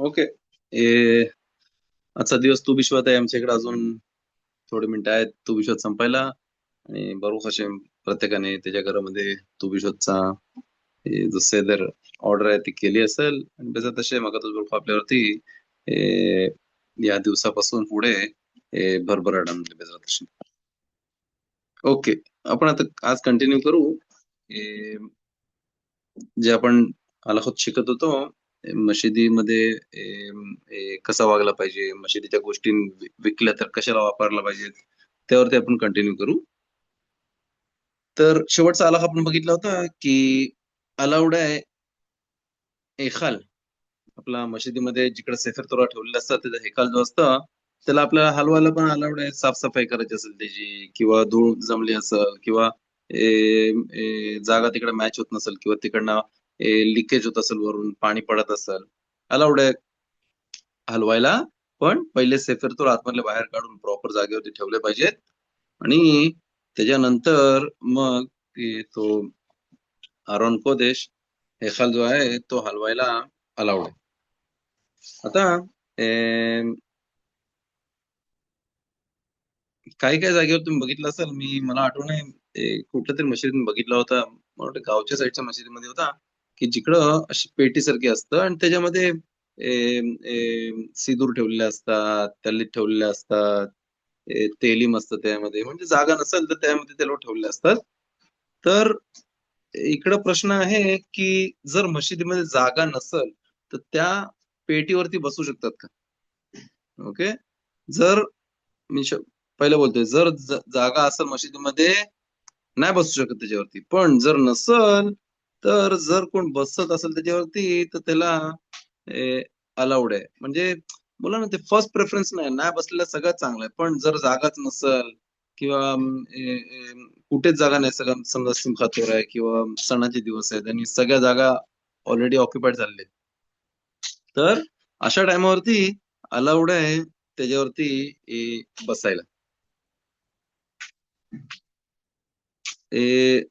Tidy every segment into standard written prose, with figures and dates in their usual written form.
Okay. आजचा दिवस तू विश्वात आहे. आमच्याकडे अजून थोडे मिनिटं आहेत तू विश्वात संपायला. आणि बरुख हशेम प्रत्येकाने त्याच्या घरामध्ये तू विश्वातचा जो सेदर ऑर्डर आहे ती केली असेल. आणि त्याचा तसे मग बरुख आपल्यावरती ए, या दिवसापासून पुढे भरभराट आणली बेजारात हशेम. ओके. आपण आता आज कंटिन्यू करू जे आपण आलाखोत शिकत होतो. मशिदीमध्ये कसा वागला पाहिजे, मशिदीच्या गोष्टी विकल्या तर कशाला वापरला पाहिजेत, त्यावरती आपण कंटिन्यू करू. तर शेवटचा आलाख आपण बघितला होता की अलाउड आहे हेखाल. आपला मशिदीमध्ये जिकडे सेफर तोरा ठेवलेला असतात त्याचा हेखाल जो असतं त्याला आपल्याला हलवायला पण अलाउड आहे. साफसफाई करायची असेल त्याची, किंवा धूळ जमली असेल, किंवा जागा तिकडे मॅच होत नसेल, किंवा तिकडनं लिकेज होत असेल, वरून पाणी पडत असेल, अलाउड आहे हलवायला. पण पहिले सेफर तोर आतमधले बाहेर काढून प्रॉपर जागेवरती ठेवले पाहिजेत. आणि त्याच्यानंतर मग तो आरोन कोदेश हेखाल जो आहे तो हलवायला अलाउड आहे. आता काही काही जागेवर तुम्ही बघितलं असेल, मला आठवण आहे कुठल्या तरी मशिदीत बघितला होता. मला वाटतं गावच्या साईडच्या मशिदीमध्ये होता की जिकडं अशी पेटीसारखी असतं आणि त्याच्यामध्ये सिंदूर ठेवलेले असतात, त्याला ठेवलेले असतात, तेलीम असतं त्यामध्ये. म्हणजे जागा नसेल तर त्यामध्ये ते लोक ठेवलेले असतात. तर इकडं प्रश्न आहे की जर मशिदीमध्ये जागा नसेल तर त्या पेटीवरती बसू शकतात का? ओके. जर मी पहिलं बोलतोय, जर जागा असेल मशिदीमध्ये नाही बसू शकत त्याच्यावरती. पण जर नसल तर जर कोण बसत असेल त्याच्यावरती तर त्याला अलाउड आहे. म्हणजे बोला ना, ते फर्स्ट प्रेफरन्स नाही बसलेलं सगळ्यात चांगलं आहे. पण जर जागाच नसल, किंवा कुठेच जागा नाही, सगळं समजा सिमखात आहे किंवा सणाचे दिवस आहेत आणि सगळ्या जागा ऑलरेडी ऑक्युपाईड झालेल्या आहेत, तर अशा टायमावरती अलाउड आहे त्याच्यावरती बसायला.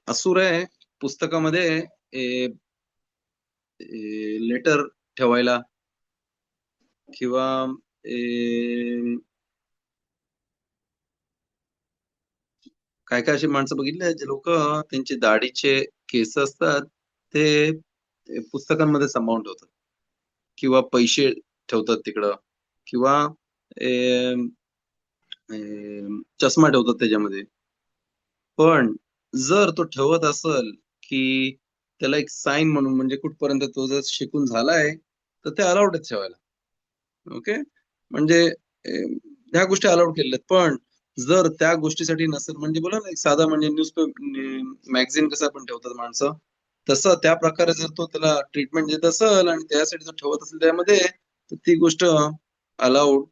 असूर आहे पुस्तकामध्ये लेटर ठेवायला, किंवा काय काय अशी माणसं बघितली जे लोक त्यांचे दाढीचे केस असतात ते पुस्तकांमध्ये सांभाळून ठेवतात, किंवा पैसे ठेवतात तिकडं, किंवा चष्मा ठेवतात त्याच्यामध्ये. पण जर तो ठेवत असेल की त्याला एक साईन म्हणून, म्हणजे कुठपर्यंत तो जर शिकून झालाय तर ते अलाउड आहे ठेवायला. ओके. म्हणजे ह्या गोष्टी अलाउड केलेल्या आहेत. पण जर त्या गोष्टीसाठी नसेल, म्हणजे बोला ना, एक साधा म्हणजे न्यूजपेपर मॅगझिन कसं आपण ठेवतात माणसं, तसं त्या प्रकारे जर तो त्याला ट्रीटमेंट देत असेल आणि त्यासाठी जर ठेवत असेल त्यामध्ये, तर ती गोष्ट अलाउड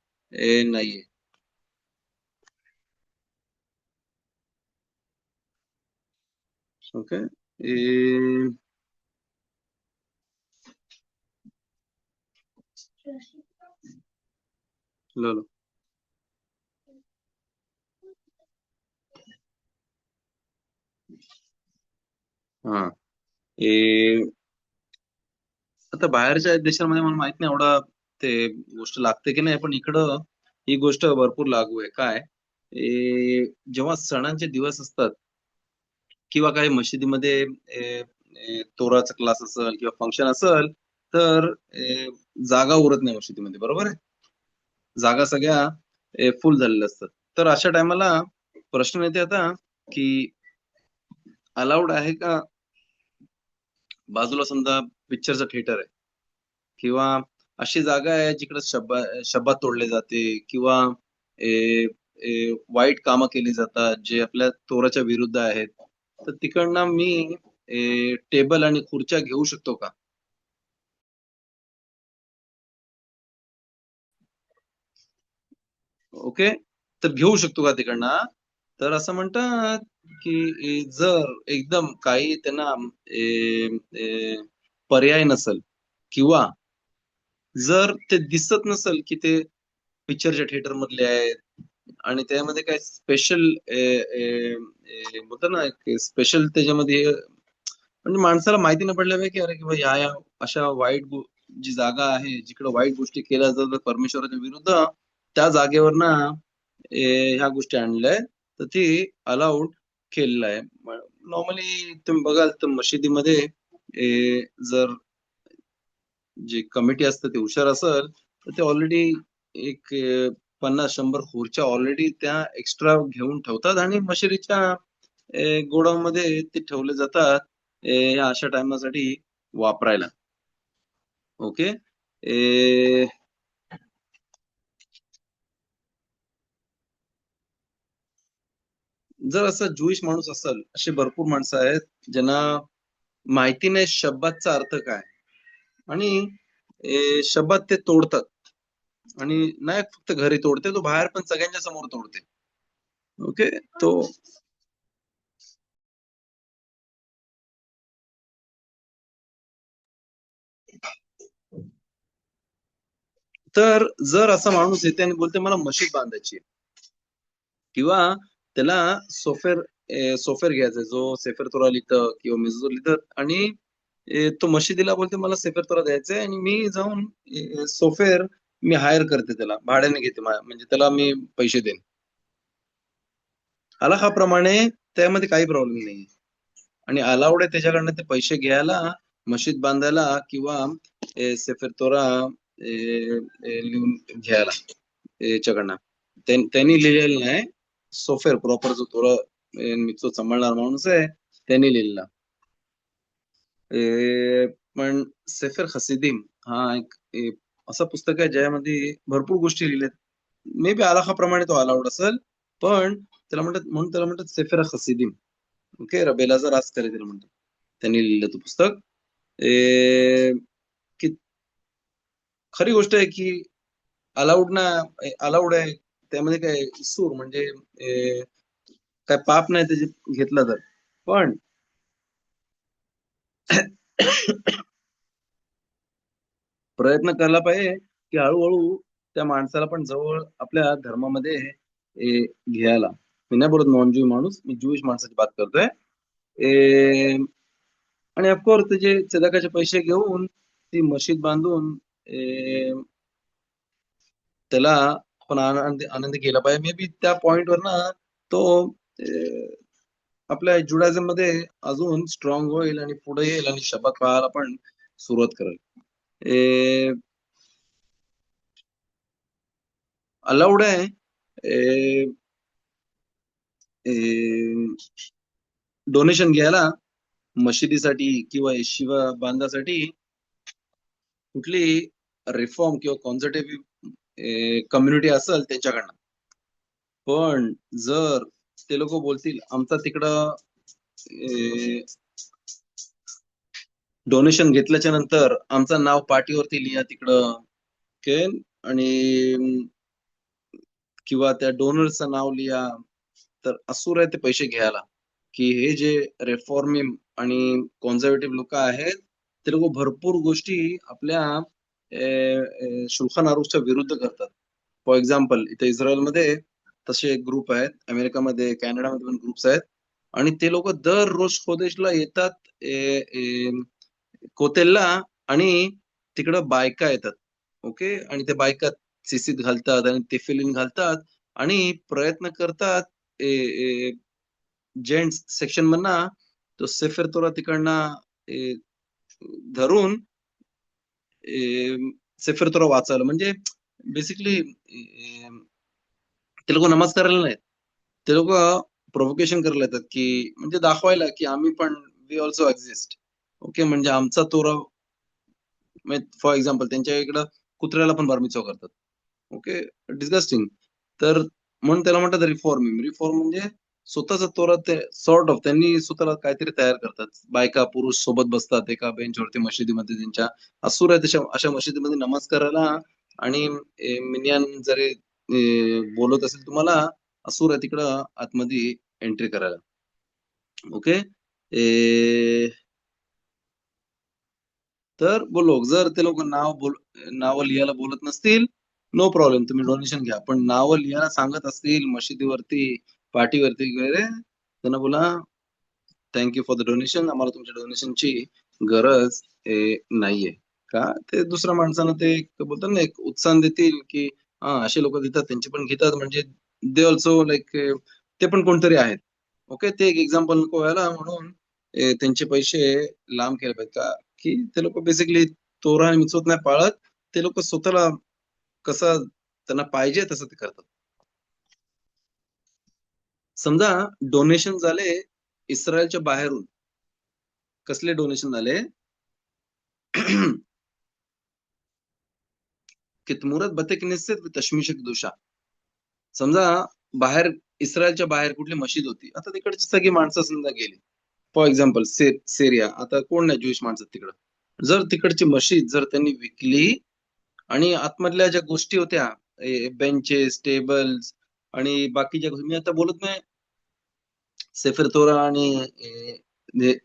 नाहीये. ओके. Low low. हा. आता बाहेरच्या देशांमध्ये मला माहित नाही एवढा ते गोष्ट लागते की नाही, पण इकडं ही गोष्ट भरपूर लागू आहे. काय जेव्हा सणांचे दिवस असतात किंवा काही मशिदीमध्ये तोराचा क्लास असेल किंवा फंक्शन असेल, तर जागा उरत नाही मशिदीमध्ये, बरोबर आहे. जागा सगळ्या फुल झालेल्या असतात. तर अशा टायमाला प्रश्न येते आता की अलाउड आहे का, बाजूला समजा पिक्चरचं थिएटर आहे, किंवा अशी जागा आहे जिकडे शब्बात तोडले जाते, किंवा वाईट कामं केली जातात जे आपल्या तोराच्या विरुद्ध आहेत, तर तिकडनं मी टेबल आणि खुर्च्या घेऊ शकतो का? ओके. तर घेऊ शकतो का तिकडनं? तर असं म्हणतात की जर एकदम काही त्यांना पर्याय नसल, किंवा जर ते दिसत नसल की ते पिक्चरच्या थिएटर मधले आहेत, आणि त्यामध्ये काय स्पेशल होतं ना, स्पेशल त्याच्यामध्ये, म्हणजे माणसाला माहिती न पडल्या की अरे, किंवा या अशा वाईट जी जागा आहे जिकडे वाईट गोष्टी केल्या जातात परमेश्वराच्या विरुद्ध, त्या जागेवर ना ह्या गोष्टी आणल्या आहेत, तर ती अलाउड केलेलं आहे. नॉर्मली तुम्ही बघाल तर मशिदीमध्ये जर जे कमिटी असतं ते हुशार असेल तर ते ऑलरेडी एक 50-100 खुर्च्या ऑलरेडी त्या एक्स्ट्रा घेऊन ठेवतात आणि मशिदीच्या गोडाऊन मध्ये ते ठेवले जातात या अशा टायमासाठी वापरायला. ओके. जर असं ज्युइश माणूस असेल, असे भरपूर माणसं आहेत ज्यांना माहिती नाही शब्दाचा अर्थ काय, आणि शब्द ते तोडतात, आणि नाही फक्त घरी तोडते, तो बाहेर पण सगळ्यांच्या समोर तोडते. ओके. तो तर जर असा माणूस येते आणि बोलते मला मशीद बांधायची आहे, किंवा त्याला सोफेर सोफेर घ्यायचा जो सेफर तोरा लिहितं किंवा मिजूर लिहितात, आणि तो मशिदीला बोलते मला सेफर तोरा द्यायचा आणि मी जाऊन सोफेर मी हायर करते, त्याला भाड्याने घेते, म्हणजे त्याला मी पैसे देईन. अलाहाप्रमाणे त्यामध्ये काही प्रॉब्लेम नाही, आणि अलाउड आहे त्याच्याकडनं ते पैसे घ्यायला, मशीद बांधायला, किंवा सेफर तोरा लिहून घ्यायला याच्याकडनं. त्यांनी लिहिलेलं नाही. सोफेर प्रॉपर जो तोरा जो सांभाळणार माणूस आहे त्यांनी लिहिलेला. पण सेफर खसिदीम हा एक असं पुस्तक आहे ज्यामध्ये भरपूर गोष्टी लिहिल्यात. मे बी अलाहाप्रमाणे तो अलाउड असेल, पण त्याला म्हणतात, म्हणून त्याला म्हणतात सेफर खसिदीम. ओके. रबेलाचा राज करे त्याला म्हणतात, त्यांनी लिहिलं तो पुस्तक. ए, की खरी गोष्ट आहे की अलाउड ना, अलाउड आहे, त्यामध्ये काय सूर म्हणजे काय पाप नाही त्याचे घेतलं तर. पण प्रयत्न करायला पाहिजे की हळूहळू त्या माणसाला पण जवळ आपल्या धर्मामध्ये घ्यायला. मी नाही बोलत नॉन ज्यू माणूस, मी ज्यूइश माणसाची बात करतोय. ए, आणि ऑफकोर्स त्याचे सदाकाचे पैसे घेऊन ती मशीद बांधून त्याला आपण आनंद केला पाहिजे. मे बी त्या पॉइंटवर ना तो अं, आपल्या जुडायझम मध्ये अजून स्ट्रॉंग होईल आणि पुढे येईल आणि शब्द पाहायला पण सुरुवात करेल. अलाउड आहे डोनेशन घ्यायला मशिदीसाठी किंवा शिवा बांधासाठी, कुठली रिफॉर्म किंवा कॉन्झर्वेटिव्ह कम्युनिटी असेल त्यांच्याकडनं. पण जर ते लोक बोलतील आमचा तिकडं डोनेशन घेतल्याच्या नंतर आमचं नाव पाठीवरती लिहा तिकडं, ओके, आणि किंवा त्या डोनरचं नाव लिहा, तर असुर आहे ते पैसे घ्यायला. की हे जे रेफॉर्मिम आणि कॉन्झर्वेटिव्ह लोक आहेत, ते लोक भरपूर गोष्टी आपल्या शुल्खन आरुषच्या विरुद्ध करतात. फॉर एक्झाम्पल इथे इस्रायलमध्ये तसे ग्रुप आहेत, अमेरिकामध्ये कॅनडामध्ये पण ग्रुप्स आहेत, आणि ते लोक दररोज स्वदेशला येतात कोतेलला, आणि तिकडं बायका येतात. ओके. आणि ते बायका सिसीत घालतात आणि तेफिलीन घालतात आणि प्रयत्न करतात जेंट्स सेक्शन मधना तो सेफर तोरा तिकडनं धरून सेफर तोरा वाचायला, म्हणजे बेसिकली ते लोक नमाज करायला नाहीत, ते लोक प्रोव्होकेशन करायला येतात, की म्हणजे दाखवायला की आम्ही पण वी ऑल्सो एक्झिस्ट. ओके. म्हणजे आमचा तोरा, फॉर एक्झाम्पल त्यांच्या इकडं कुत्र्याला पण बारमिचो करतात. ओके. डिस्गस्टिंग. तर म्हणून त्याला म्हणतात रिफॉर्मिंग. रिफॉर्म म्हणजे स्वतःचा तोरा ते सॉर्ट ऑफ त्यांनी स्वतःला काहीतरी तयार करतात. बायका पुरुष सोबत बसतात एका बेंचवरती मशिदीमध्ये त्यांच्या. असुर आहे तशा अशा मशिदीमध्ये नमाज करायला, आणि मिनियान जरी बोलत असेल तुम्हाला, असुर आहे तिकडं आतमध्ये एंट्री करायला. ओके. तर बोलो जर ते लोक नाव लिहायला बोलत नसतील, नो प्रॉब्लेम, तुम्ही डोनेशन घ्या. पण नाव लिहायला सांगत असतील मशिदीवरती, पाठीवरती वगैरे, त्यांना बोला थँक्यू फॉर द डोनेशन, आम्हाला तुमच्या डोनेशनची गरज नाहीये. का ते दुसऱ्या माणसानं ते एक बोलतात ना, एक उत्साह देतील, की हां, असे लोकं देतात, त्यांचे पण घेतात म्हणजे दे अल्सो लाइक ते पण कोणतरी आहेत. ओके. ते एक एक्झाम्पल नको व्हायला म्हणून त्यांचे पैसे लांब केले पाहिजेत का? की ते लोकं बेसिकली तोरा आणि मिचवत नाही पाळत. ते लोकं स्वतःला कसं त्यांना पाहिजे तसं ते करतात. समजा डोनेशन झाले इस्रायलच्या बाहेरून. कसले डोनेशन झाले? की تمورات بתי كنيست وتشميش قدوشا. समजा बाहेर इस्रायलच्या बाहेर कुठली मशीद होती. आता तिकडची सगळी माणसं समजा गेली. For example Syria. आता कोण नाही ज्यूइश माणसं तिकडं. जर तिकडची मशीद जर त्यांनी विकली आणि आतमधल्या ज्या गोष्टी होत्या बेंचेस, टेबल्स आणि बाकीच्या गोष्टी मी आता बोलत नाही सेफर तोरा आणि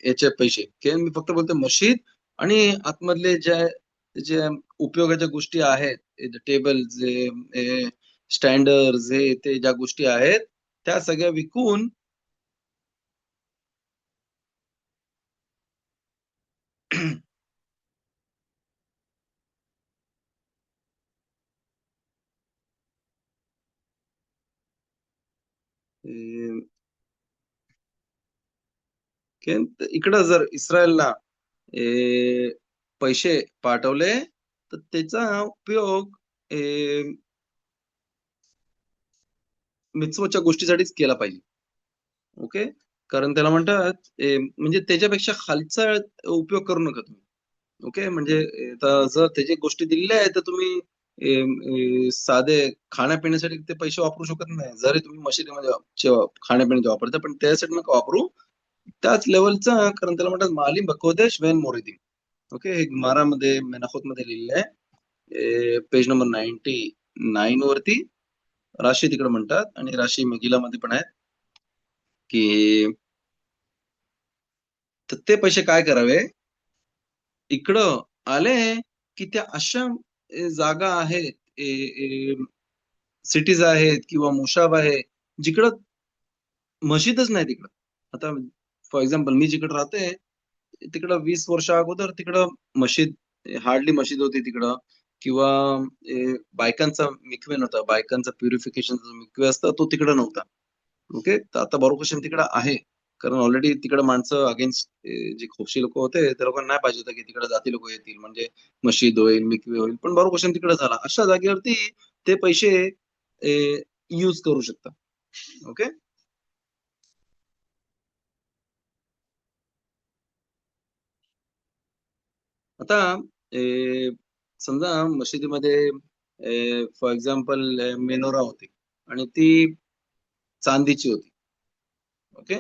याचे पैसे. मी फक्त बोलतो मशीद आणि आतमधले ज्या उपयोगाच्या गोष्टी आहेत, टेबल्स, स्टँडर्स, हे ते ज्या गोष्टी आहेत, त्या सगळ्या विकून इकडं जर इस्रायलला पैसे पाठवले, तर त्याचा उपयोग मित्सवच्या गोष्टीसाठीच केला पाहिजे. ओके. कारण त्याला म्हणतात म्हणजे त्याच्यापेक्षा खालचा उपयोग करू नका तुम्ही. ओके. म्हणजे आता जर त्याची गोष्टी दिलेल्या आहेत, तर तुम्ही साधे खाण्यापिण्यासाठी ते पैसे वापरू शकत नाही. जरी तुम्ही मशिदीमध्ये खाण्यापिण्याचे वापरता, पण त्यासाठी नका वापरू. त्याच लेव्हलचा कारण त्याला म्हणतात मालीम बकोदेश वेन मोरिदी. ओके. हे गमारामध्ये मेनाखोतमध्ये लिहिलेलं आहे. पेज नंबर 99 वरती राशी तिकडे म्हणतात आणि राशी मेगिलामध्ये पण आहेत, की तर ते पैसे काय करावे? इकडं आले, की त्या अशा जागा आहेत, सिटीज आहेत किंवा मोशाब आहे, जिकडं मशीदच नाही तिकडं. आता फॉर एक्झाम्पल मी जिकडे राहते, तिकडं 20 वर्ष अगोदर तिकडं मशीद हार्डली मशीद होती तिकडं किंवा बायकांचा मिक्वे नव्हता. बायकांचा प्युरिफिकेशनचा जो मिक्वे असतो तो तिकडं नव्हता. ओके. तर आता बारुख हशेम तिकडं आहे. कारण ऑलरेडी तिकडं माणसं अगेन्स्ट जे खोपशी लोकं होते, त्या लोकांना नाही पाहिजे होतं, की तिकडे जाती लोकं येतील म्हणजे मशीद होईल, मिक्वे होईल. पण बारुख हशेम तिकडे झाला. अशा जागेवरती ते पैसे यूज करू शकतात. ओके. आता समजा मशिदीमध्ये फॉर एक्झाम्पल मेनोरा होती आणि ती चांदीची होती. ओके.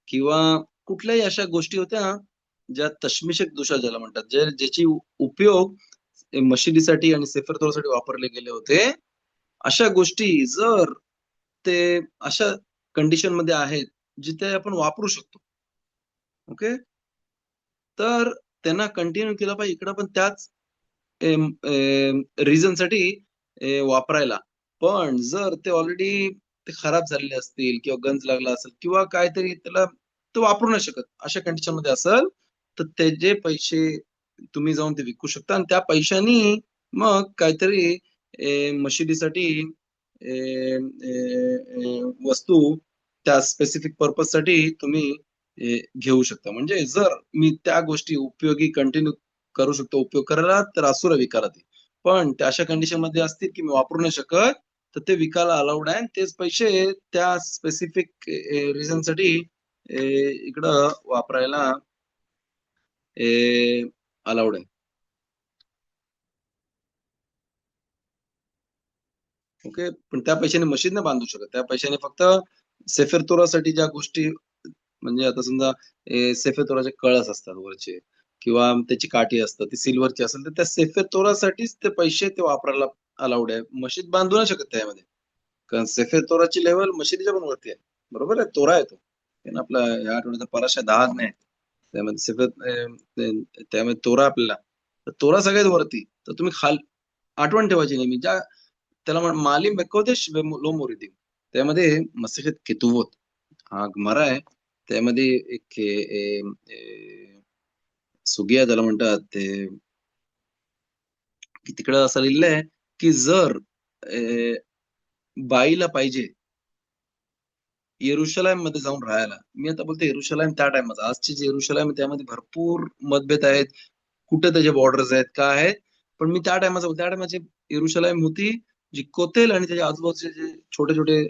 किंवा कुठल्याही अशा गोष्टी होत्या ज्या तश्मिशक दुशा ज्याला म्हणतात, ज्याची उपयोग मशिदीसाठी आणि सेफर तौरसाठी वापरले गेले होते. अशा गोष्टी जर ते अशा कंडिशन मध्ये आहेत, जिथे आपण वापरू शकतो. ओके. तर त्यांना कंटिन्यू केलं पाहिजे इकडं पण त्याच रिझनसाठी वापरायला. पण जर ते ऑलरेडी ते खराब झालेले असतील किंवा गंज लागला असेल किंवा काहीतरी त्याला तो वापरू नाही शकत, अशा कंडिशनमध्ये असेल, तर त्याचे पैसे तुम्ही जाऊन ते विकू शकता आणि त्या पैशानी मग काहीतरी मशिदीसाठी अ, अ, वस्तू त्या स्पेसिफिक पर्पजसाठी तुम्ही घेऊ शकता. म्हणजे जर मी त्या गोष्टी उपयोगी कंटिन्यू करू शकतो, उपयोग करायला तर असुरा विकायला ते. पण त्या अशा कंडिशनमध्ये असतील, की मी वापरू नाही शकत, तर ते विकायला अलाउड आहे आणि तेच पैसे त्या स्पेसिफिक रिझनसाठी इकडं वापरायला अलाउड आहे. ओके. पण त्या पैशाने मशीन नाही बांधू शकत. त्या पैशाने फक्त सेफर तोरासाठी ज्या गोष्टी म्हणजे आता समजा सेफे तोराचे कळस असतात वरचे किंवा त्याची काठी असतात, ती सिल्व्हरची असेल, तर त्या सेफे तोरासाठीच ते पैसे ते वापरायला अलाउड आहे. मशीद बांधू नाही शकत त्यामध्ये. कारण सेफे तोराची लेव्हल मशिदीच्या पण वरती आहे. बरोबर आहे? तोरा आहे तो. कारण आपला या आठवड्याचा पराशा 10 नाही. त्यामध्ये त्यामध्ये तोरा आपल्याला. तर तोरा सगळ्यात वरती. तर तुम्ही आठवण ठेवायची नेहमी. त्याला मालीम बेकोदेश लो मोरिदी. त्यामध्ये मस्जिद केतुबोत हा गमारा आहे. त्यामध्ये एक सुगिया त्याला म्हणतात ते की तिकडं असं लिहिलंय की जर बाईला पाहिजे येरुशलेम मध्ये जाऊन राहायला. मी आता बोलतो येरुशलेम त्या टायमाचा, आजची जे येरुशलेम आहे त्यामध्ये भरपूर मतभेद आहेत, कुठे त्याचे बॉर्डर्स आहेत, काय आहेत. पण मी त्या टायमाचा बोलतो, त्या टायमाची येरुशलेम होती जी कोतेल आणि त्याच्या आजूबाजूचे जे छोटे छोटे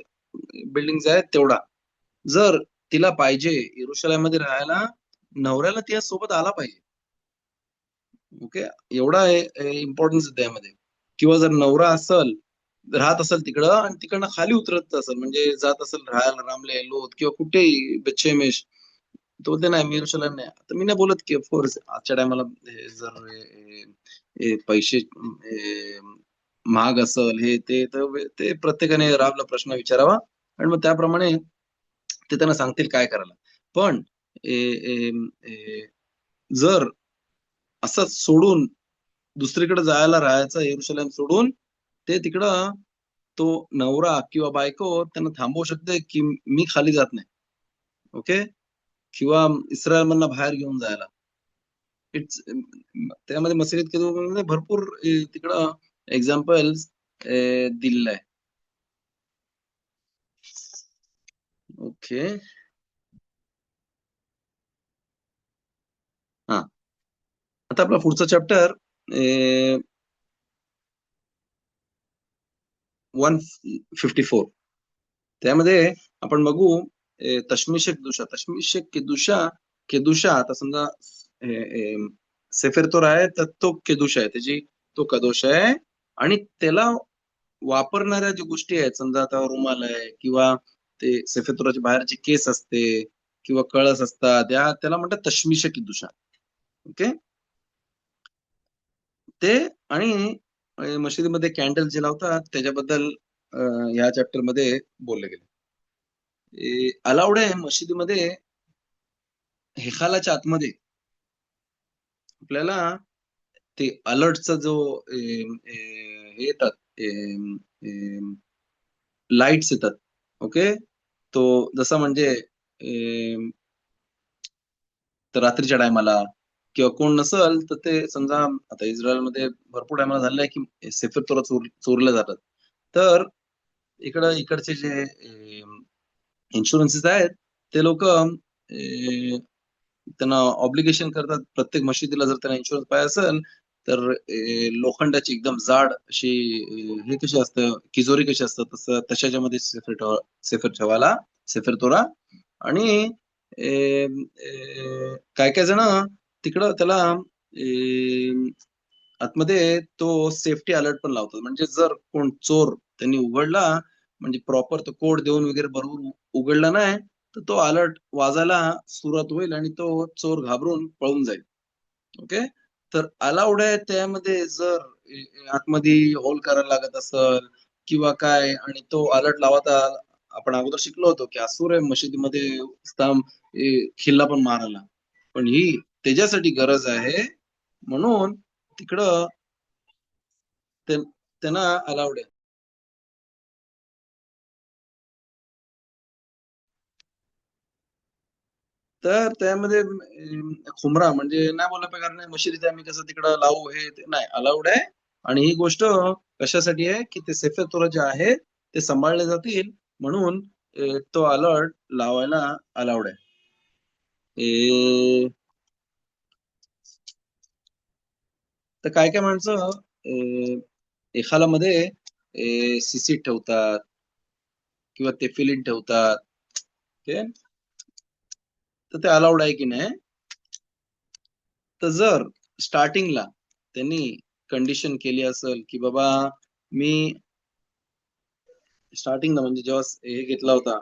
बिल्डिंग आहेत तेवढा. जर तिला पाहिजे येरुशलेम मध्ये राहायला, नवऱ्याला तिच्या सोबत आला पाहिजे. ओके, एवढा इम्पॉर्टन्स आहे त्यामध्ये. किंवा जर नवरा असल राहत असेल तिकडं आणि तिकडनं खाली उतरत असेल, म्हणजे जात असेल राहायला रामले लोत किंवा कुठेही बेचेमेश, तो ते नाही मी येरुशलेम नाही. तर मी नाही बोलत की ऑफकोर्स आजच्या टायमाला जर पैसे महाग असेल हे ते, तर ते प्रत्येकाने राबला प्रश्न विचारावा आणि मग त्याप्रमाणे ते त्यांना सांगतील काय करायला. पण ए, ए, ए, जर असं सोडून दुसरीकडे जायला राहायचं येरुशलेम सोडून, ते तिकडं तो नवरा किंवा बायको त्यांना थांबवू शकते की मी खाली जात नाही. ओके, किंवा इस्रायल मधनं बाहेर घेऊन जायला. इट्स त्यामध्ये मशिदीत म्हणजे भरपूर तिकडं एक्झाम्पल्स दिलेलं आहे. ओके, हा आता आपला पुढचा चॅप्टर 154. त्यामध्ये आपण बघू तशमिशक केदुशा. तशमिशक केदुशा आता समजा सेफर तोरा आहे तर तो केदुशा आहे, त्याची तो कदोष आहे. आणि त्याला वापरणाऱ्या ज्या गोष्टी आहेत, समजा आता रुमाल आहे किंवा ते सेफर तोराच्या बाहेरचे केस असते किंवा कळस असतात, त्याला म्हणतात तशमिशक केदुशा. ओके, ते आणि मशिदीमध्ये कॅन्डल जे लावतात त्याच्याबद्दल ह्या चॅप्टर मध्ये बोलले गेले. अलाउड आहे मशिदीमध्ये हेखालाच्या आतमध्ये आपल्याला ते अलर्टचा जो हे येतात लाईट्स येतात. ओके, तो जसा म्हणजे तर रात्रीच्या टायमाला किंवा कोण नसल तर ते समजा आता इस्रायलमध्ये भरपूर टायमाला झालेलं आहे की सेफर तोरा चोरल्या जातात. तर इकडचे जे इन्शुरन्सेस आहेत ते लोक त्यांना ऑब्लिगेशन करतात, प्रत्येक मशिदीला जर त्यांना इन्शुरन्स पाहिजे असेल तर लोखंडाची एकदम जाड अशी हे कशी असतं, किजोरी कशी असतं तसं तशाच्यामध्ये सेफर ठेवायला, सेफर तोरा. आणि काय काय जण तिकडं त्याला आतमध्ये तो सेफ्टी अलर्ट पण लावतात, म्हणजे जर कोण चोर त्यांनी उघडला, म्हणजे प्रॉपर तो कोड देऊन वगैरे बरोबर उघडला नाही तर तो अलर्ट वाजायला सुरुवात होईल आणि तो चोर घाबरून पळून जाईल. ओके, तर अलाउड आहे त्यामध्ये जर आतमध्ये होल करायला लागत असेल किंवा काय आणि तो अलर्ट लावता. आपण अगोदर शिकलो होतो की असूर आहे मशिदीमध्ये खिल्ला पण मारायला, पण ही त्याच्यासाठी गरज आहे म्हणून तिकडं त्यांना अलाउड आहे. तर त्यामध्ये खुमरा म्हणजे नाही बोलला प्रकार नाही, मशिदीत आम्ही कसं तिकडं लावू हे ते नाही, अलाउड आहे. आणि ही गोष्ट कशासाठी आहे की ते सेफर तोरा जे आहे ते सांभाळले जातील म्हणून तो अलर्ट लावायला अलाउड आहे. तर काय काय माणसं एखाला मध्ये सीसी ठेवतात किंवा तेफिलीन ठेवतात. ओके, तर ते अलाउड आहे की नाही. तर जर स्टार्टिंगला त्यांनी कंडिशन केली असेल की बाबा मी स्टार्टिंगला म्हणजे जेव्हा हे घेतला होता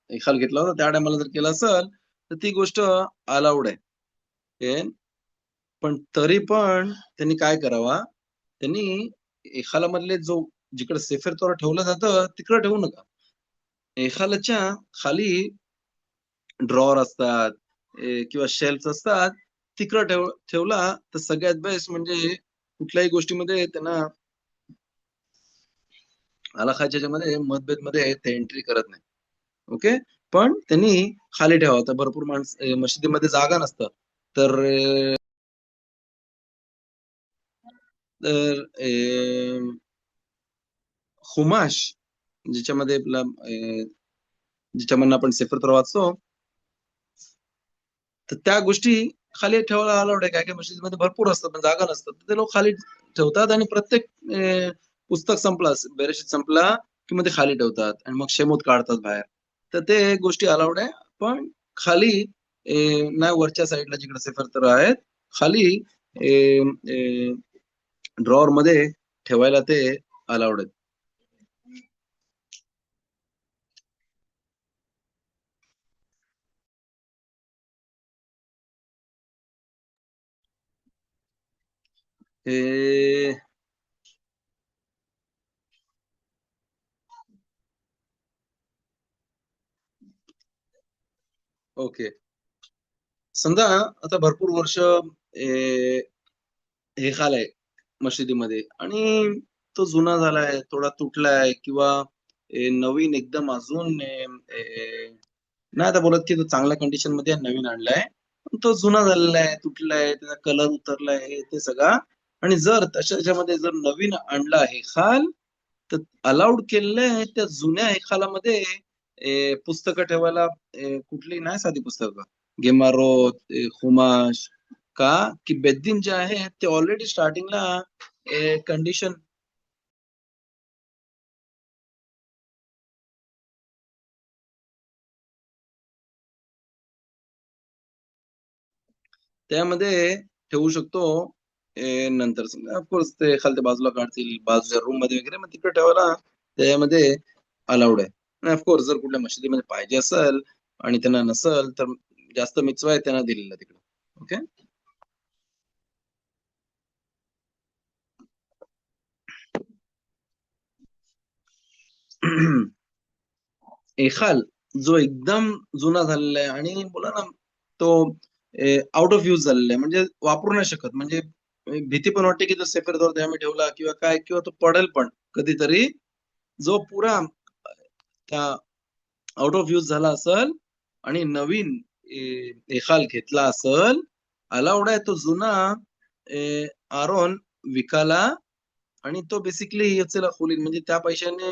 एखाल घेतला होता त्या टायमाला जर केलं असेल तर ती गोष्ट अलाउड आहे. ओके? पण तरी पण त्यांनी काय करावा, त्यांनी एखाला मधले जो जिकडे सेफर तोरा ठेवलं जातं तिकडे ठेवू नका. एखालाच्या खाली ड्रॉवर असतात किंवा शेल्फ असतात, तिकडं ठेवला तर सगळ्यात बेस्ट. म्हणजे कुठल्याही गोष्टीमध्ये त्यांना हलाखाच्या मध्ये मतभेद मध्ये ते एंट्री करत नाही. ओके, पण त्यांनी खाली ठेवा. तर भरपूर मशिदीमध्ये जागा नसतात तर तर खुमाश ज्याच्यामध्ये आपला ज्याच्यामधनं आपण सेफर तर वाचतो, तर त्या गोष्टी खाली ठेवायला अलाउड आहे. काय काय मशिदीमध्ये भरपूर असतात पण जागा नसतात, तर ते लोक खाली ठेवतात आणि प्रत्येक पुस्तक संपला, बेरेशीत संपला की मग ते खाली ठेवतात आणि मग शेमूत काढतात बाहेर. तर ते गोष्टी अलाउड आहे, पण खाली नाही वरच्या साईडला जिकडे सेफर तर आहेत खाली ड्रॉवर मध्ये ठेवायला ते अलाउड आहेत. हे ओके, समजा आता भरपूर वर्ष हे खालाय मशिदीमध्ये आणि तो जुना झालाय, थोडा तुटलाय किंवा नवीन एकदम अजून नाही आता बोलत की तो चांगल्या कंडिशन मध्ये नवीन आणलाय, पण तो जुना झालेला आहे, तुटलाय, त्याचा कलर उतरलाय, हे ते सगळा. आणि जर तशाच्यामध्ये जर नवीन आणला हे खाल, तर अलाउड केलेलं आहे त्या जुन्या हेखालामध्ये पुस्तकं ठेवायला. कुठली नाही साधी पुस्तकं, गेमारोत, हुमाश, का की बेद्दीन जे आहे ते ऑलरेडी स्टार्टिंगला कंडिशन त्यामध्ये ठेवू शकतो. नंतर ऑफकोर्स ते खालच्या बाजूला काढतील, बाजूच्या रूम मध्ये वगैरे, मग तिकडे ठेवायला त्यामध्ये अलाउड आहे. आणि ऑफकोर्स जर कुठल्या मशिदीमध्ये पाहिजे असेल आणि त्यांना नसल, तर जास्त मिचवा आहे त्यांना दिलेला तिकडे. ओके. एखाल जो एकदम जुना झालेला आहे आणि बोला ना, तो आउट ऑफ यूज झालेला आहे, म्हणजे वापरू नाही शकत, म्हणजे भीती पण वाटते की जर सेफर दर आम्ही ठेवला किंवा काय, किंवा तो पडेल पण कधीतरी. जो पुरा त्या आउट ऑफ यूज झाला असेल आणि नवीन एखाल घेतला असेल, अलाउड आहे तो जुना आरोन विकाला. आणि तो बेसिकली याचेला खोलीन, म्हणजे त्या पैशाने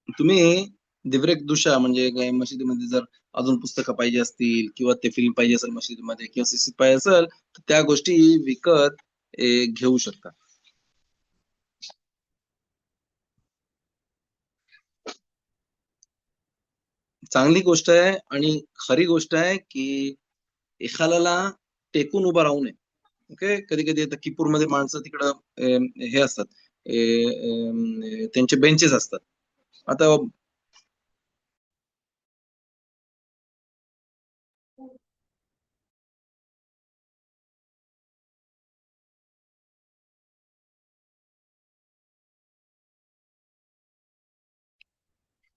तुम्ही दिवरेक दुशा, म्हणजे काय मशिदीमध्ये जर अजून पुस्तकं पाहिजे असतील किंवा ते फिल्म पाहिजे असेल मशिदीमध्ये किंवा सीसी पाहिजे असेल, तर त्या गोष्टी विकत घेऊ शकता. चांगली गोष्ट आहे आणि खरी गोष्ट आहे की एखाद्याला टेकून उभा राहू नये. ओके, कधी कधी आता किपूरमध्ये माणसं तिकडं हे असतात, त्यांचे बेंचेस असतात. आता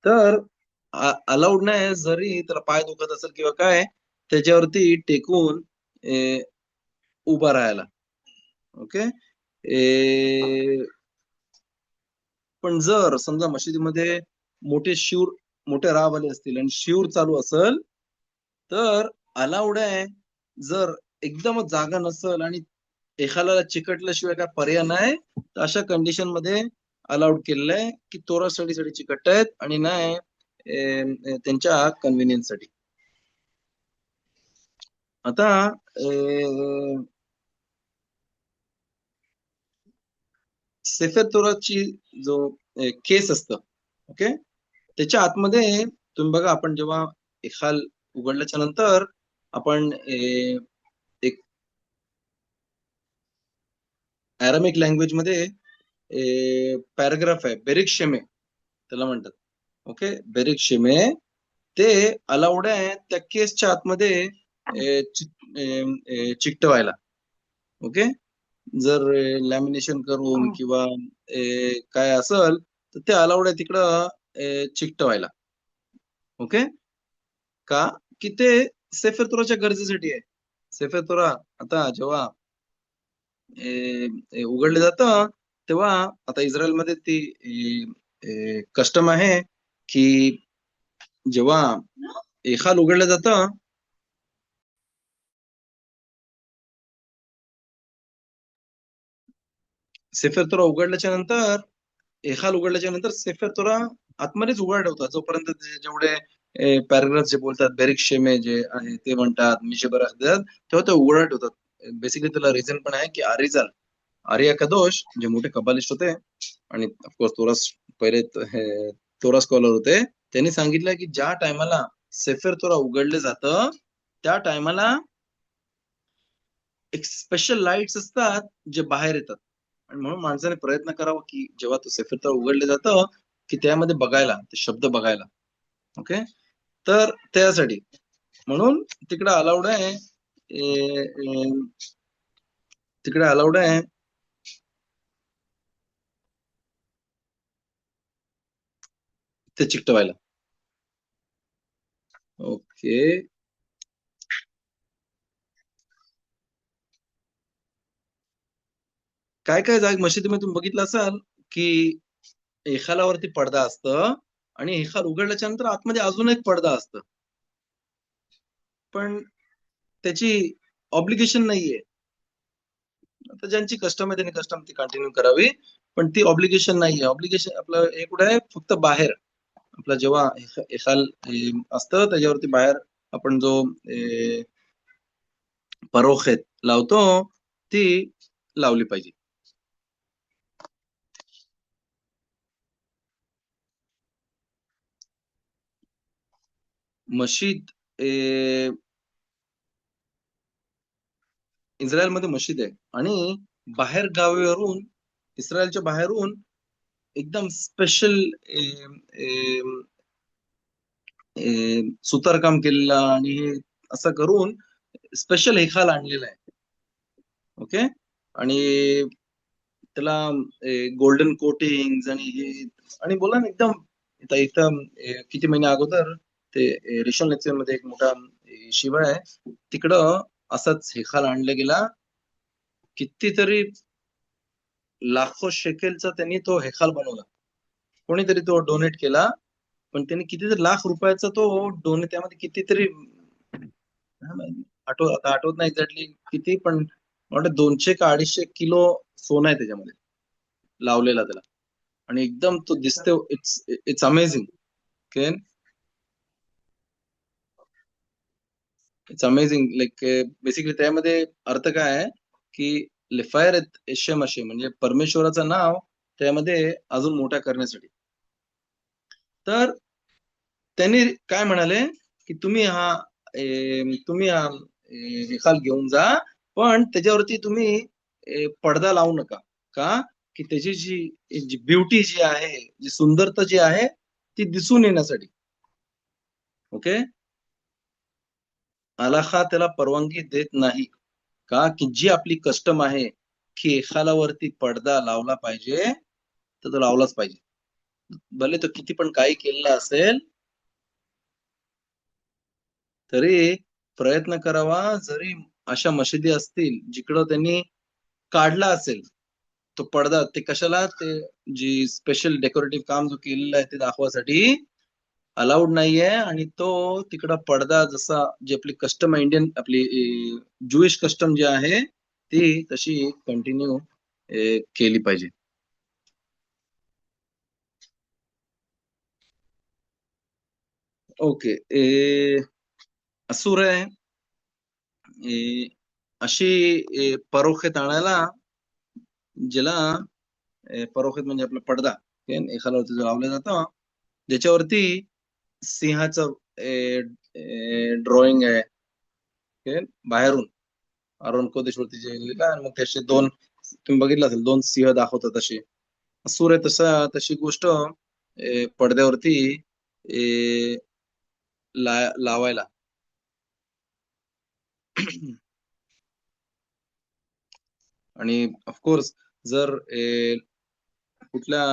तर अलाउड नाही, जरी त्याला पाय दुखत असेल किंवा काय, त्याच्यावरती टेकून उभा राहायला. ओके. पण जर समजा मशिदीमध्ये मोठे शिवर, मोठे राहवाले असतील आणि शिवर चालू असेल, तर अलाउड आहे. जर एकदमच जागा नसेल आणि एखाद्याला चिकटल्याशिवाय काय पर्याय नाही, तर अशा कंडिशन मध्ये अलाउड केलेलं आहे की तोरासाठी चिकटतायत आणि नाही त्यांच्या कन्व्हिनियन्स साठी. आता सेफर तोराची जो केस असतं, ओके, त्याच्या आतमध्ये तुम्ही बघा, आपण जेव्हा एखाल उघडल्याच्या नंतर आपण एक अरामिक लँग्वेज मध्ये पॅराग्राफ आहे, बेरिक शेमे त्याला म्हणतात. ओके, बेरिक शेमे ते अलाउड आहे त्या केसच्या आतमध्ये चिकटवायला. ओके, जर लॅमिनेशन करून किंवा काय असल, तर ते अलाउड आहे तिकडं चिकटवायला. ओके, का की ते सेफर तोराच्या गरजेसाठी आहे. सेफर तोरा आता जेव्हा उघडलं जातं, तेव्हा आता इस्रायलमध्ये ती कस्टम आहे की जेव्हा एखाल उघडलं जातं, सेफर तोरा उघडल्याच्या नंतर, हेखाल उघडल्याच्या नंतर सेफर तोरा आतमध्येच उघड ठेवतात, जोपर्यंत जेवढे पॅराग्राफ जे बोलतात, बेरिक शेमे जे आहे ते म्हणतात, मिशे बराख देतात, तेव्हा ते उघडा ठेवतात. बेसिकली त्याला रिझन पण आहे की आरिजाल, आर्या कदोश जे मोठे कबालिस्ट होते आणि ऑफकोर्स तोरास पहिले तोरा स्कॉलर होते, त्यांनी सांगितलं की ज्या टायमाला सेफर तोरा उघडले जातं त्या टायमाला एक स्पेशल लाईट्स असतात जे बाहेर येतात, आणि म्हणून माणसाने प्रयत्न करावा की जेव्हा तो सेफर तोरा उघडले जातं की त्यामध्ये बघायला, ते शब्द बघायला. ओके, तर त्यासाठी म्हणून तिकडे अलाउड आहे, तिकडे अलाउड आहे ते चिकटवायला. ओके, काय काय जाग मशिदीमध्ये तुम्ही बघितलं असाल की हेखालावरती पडदा असतं आणि हेखाल उघडल्याच्या नंतर आतमध्ये अजून एक पडदा असतं, पण त्याची ऑब्लिगेशन नाहीये. आता ज्यांची कस्टम आहे त्यांनी कस्टम ती कंटिन्यू करावी, पण ती ऑब्लिगेशन नाहीये. ऑब्लिगेशन आपलं हे कुठे आहे, फक्त बाहेर आपला जेव्हा हेखाल असतं त्याच्यावरती बाहेर आपण जो परोखेत लावतो ती लावली पाहिजे. मशीद इस्रायलमध्ये मशीद आहे, आणि बाहेर गावावरून, इस्रायलच्या बाहेरून एकदम स्पेशल सुतारकाम केलेला आणि असं करून स्पेशल हेखाल आणलेला आहे. ओके, आणि त्याला गोल्डन कोटिंग आणि हे, आणि बोला ना एकदम इथं किती महिने अगोदर ते रिशन लेक्चर मध्ये एक मोठा शिवा आहे तिकडं असाच हेखाल आणला गेला. कितीतरी लाखो शेकेलचा त्यांनी तो हेखाल बनवला, कोणीतरी तो डोनेट केला, पण त्यांनी कितीतरी लाख रुपयाचा तो डोनेट, त्यामध्ये कितीतरी आता आठवत नाही एक्झॅक्टली किती, पण मला 200 का 250 किलो सोनं आहे त्याच्यामध्ये लावलेला त्याला, आणि एकदम तो दिसते, it's it's amazing. Okay, it's amazing, like basically त्यामध्ये अर्थ काय आहे की लिफायर एशम असे म्हणजे परमेश्वराचं नाव त्यामध्ये अजून मोठा करण्यासाठी. तर त्यांनी काय म्हणाले की तुम्ही हा निकाल घेऊन जा, पण त्याच्यावरती तुम्ही पडदा लावू नका. का की त्याची जी ब्युटी जी आहे, जी सुंदरता जी आहे ती दिसून येण्यासाठी. ओके, अलाखा त्याला परवानगी देत नाही, का की जी आपली कस्टम आहे की एखाद्यावरती पडदा लावला पाहिजे तर तो लावलाच पाहिजे, भले तो किती पण काही केलेला असेल तरी प्रयत्न करावा. जरी अशा मशिदी असतील जिकडं त्यांनी काढला असेल तो पडदा, ते कशाला, ते जी स्पेशल डेकोरेटिव्ह काम जो केलेला आहे ते दाखवासाठी अलाउड नाहीये, आणि तो तिकडं पडदा जसा जी आपली कस्टम आहे, इंडियन आपली ज्युइश कस्टम जी आहे ती तशी कंटिन्यू केली पाहिजे. ओके, असूर आहे अशी परोखेत आणायला, ज्याला परोखेत म्हणजे आपला पडदा एखाद्यावरती जो लावला जातो, ज्याच्यावरती सिंहाचं ड्रॉइंग आहे, बाहेरून अरुण कोदेशवरती जे लिहिलं आहे, मग त्याचे दोन तुम्ही बघितलं असेल, दोन सिंह दाखवतात असे सूर आहे, तशी गोष्ट पडद्यावरती लावायला. आणि ऑफकोर्स जर कुठल्या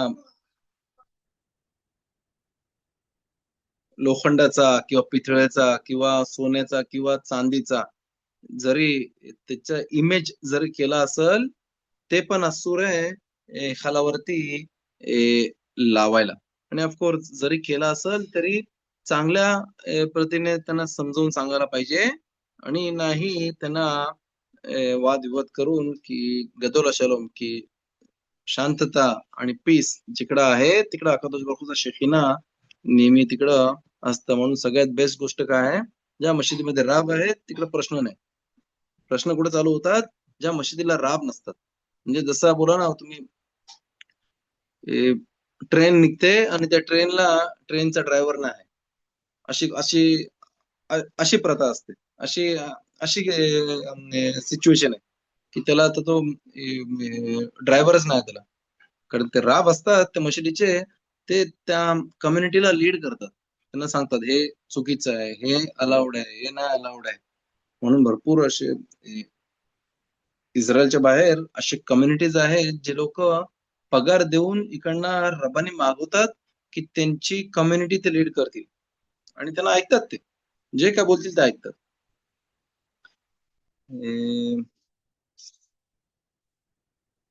लोखंडाचा किंवा पितळेचा किंवा सोन्याचा किंवा चांदीचा जरी त्याचा इमेज जरी केला असेल, ते पण असूर आहे खालावरती लावायला. आणि ऑफकोर्स जरी केला असेल तरी चांगल्या प्रतीने त्यांना समजावून सांगायला पाहिजे, आणि नाही त्यांना वादविवाद करून की गदोला शलोम की शांतता आणि पीस जिकडं आहे तिकडं अकादोस बापूचा शेकिना नेहमी तिकडं असतं. म्हणून सगळ्यात बेस्ट गोष्ट काय आहे, ज्या मशिदीमध्ये राब आहे तिकडं प्रश्न नाही. प्रश्न कुठे चालू होतात, ज्या मशिदीला राब नसतात. म्हणजे जसं बोला ना तुम्ही, ट्रेन निघते आणि त्या ट्रेनचा ड्रायव्हर नाही. अशी अशी अशी प्रथा असते. अशी अशी सिच्युएशन आहे की त्याला आता तो ड्रायव्हरच नाही त्याला. कारण ते राब असतात त्या मशिदीचे, ते त्या कम्युनिटीला लीड करतात. त्यांना सांगतात हे चुकीचं आहे, हे अलाउड आहे, हे नाही अलाउड आहे. म्हणून भरपूर असे इस्रायलच्या बाहेर असे कम्युनिटीज आहेत जे लोक पगार देऊन इकडनं रबानी मागवतात की त्यांची कम्युनिटी ते लीड करतील, आणि त्यांना ऐकतात. ते जे काय बोलतील ते ऐकतात.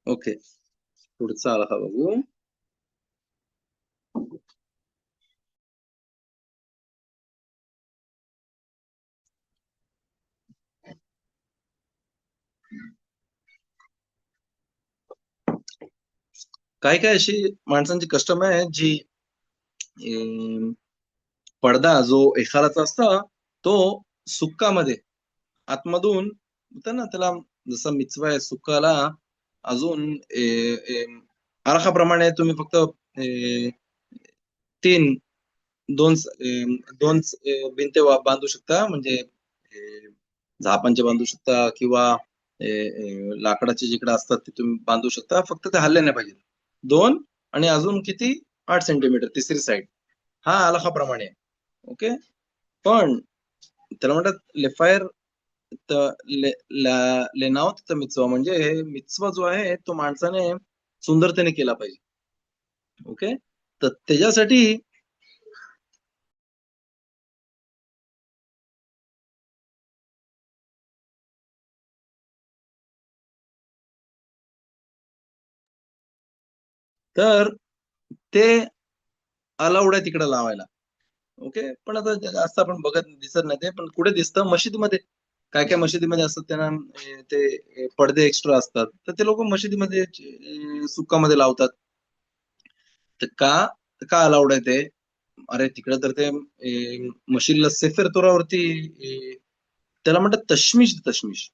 ओके, पुढचा आला हा बघू. काय काय अशी माणसांची कस्टम आहे जी अं, पडदा जो एखादाचा असता तो सुक्कामध्ये आतमधून होतं ना त्याला, जसा मिचवा आहे सुक्काला अजून आरखाप्रमाणे तुम्ही फक्त तीन दोन दोन भिंते बांधू शकता. म्हणजे झापांचे बांधू शकता किंवा लाकडाचे जिकडे असतात ते तुम्ही बांधू शकता, फक्त ते हल्ले नाही पाहिजे. दोन आणि अजून किती, 8 सेंटीमीटर तिसरी साईड, हा आलाखाप्रमाणे आहे. ओके. पण त्याला म्हणतात लेफायर लेनावत मिtzवा, म्हणजे मिtzवा जो आहे तो माणसाने सुंदरतेने केला पाहिजे. ओके. तर त्याच्यासाठी तर ते अलाउड आहे तिकडे लावायला. ओके. पण आता जास्त आपण बघत दिसत नाही ते, पण कुठे दिसतं मशिदीमध्ये. काय काय मशिदीमध्ये असतात त्यांना ते पडदे एक्स्ट्रा असतात, तर ते लोक मशिदीमध्ये सुक्कामध्ये लावतात. तर का अलाउड आहे ते? अरे तिकडे तर ते मशीदला सेफेर तोरावरती त्याला म्हणतात तशमिश. तशमिश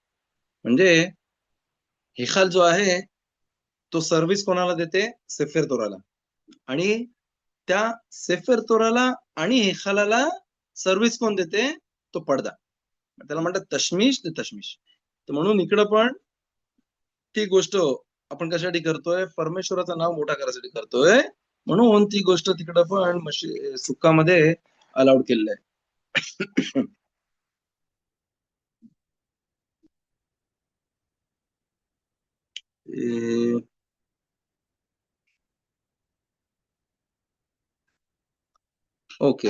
म्हणजे हिखाल जो आहे तो सर्व्हिस कोणाला देते? सेफेर तोराला. आणि त्या सेफेर तोराला आणि हिखालाला सर्व्हिस कोण देते? तो पडदा. त्याला म्हणतात तशमिश ते तशमिश. तर म्हणून इकडं पण ती गोष्ट आपण कशासाठी करतोय? परमेश्वराचं नाव मोठा करायसाठी करतोय. म्हणून ती गोष्ट तिकडं पण सुक्कामध्ये अलाउड केलेलं आहे. ओके.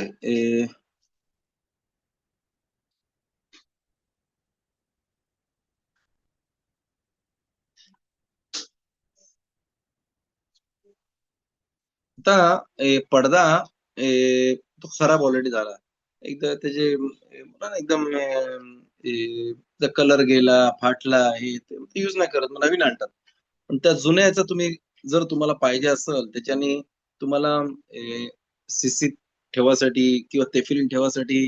आता पडदा तो खराब ऑलरेडी झाला. एकदा त्याचे म्हणा ना एकदम कलर गेला, फाटला, हे ते युज नाही करत, मग नवीन आणतात. पण त्या जुन्याचा तुम्ही जर तुम्हाला पाहिजे असेल, त्याच्याने तुम्हाला शिसीत ठेवासाठी किंवा तेफिलीन ठेवासाठी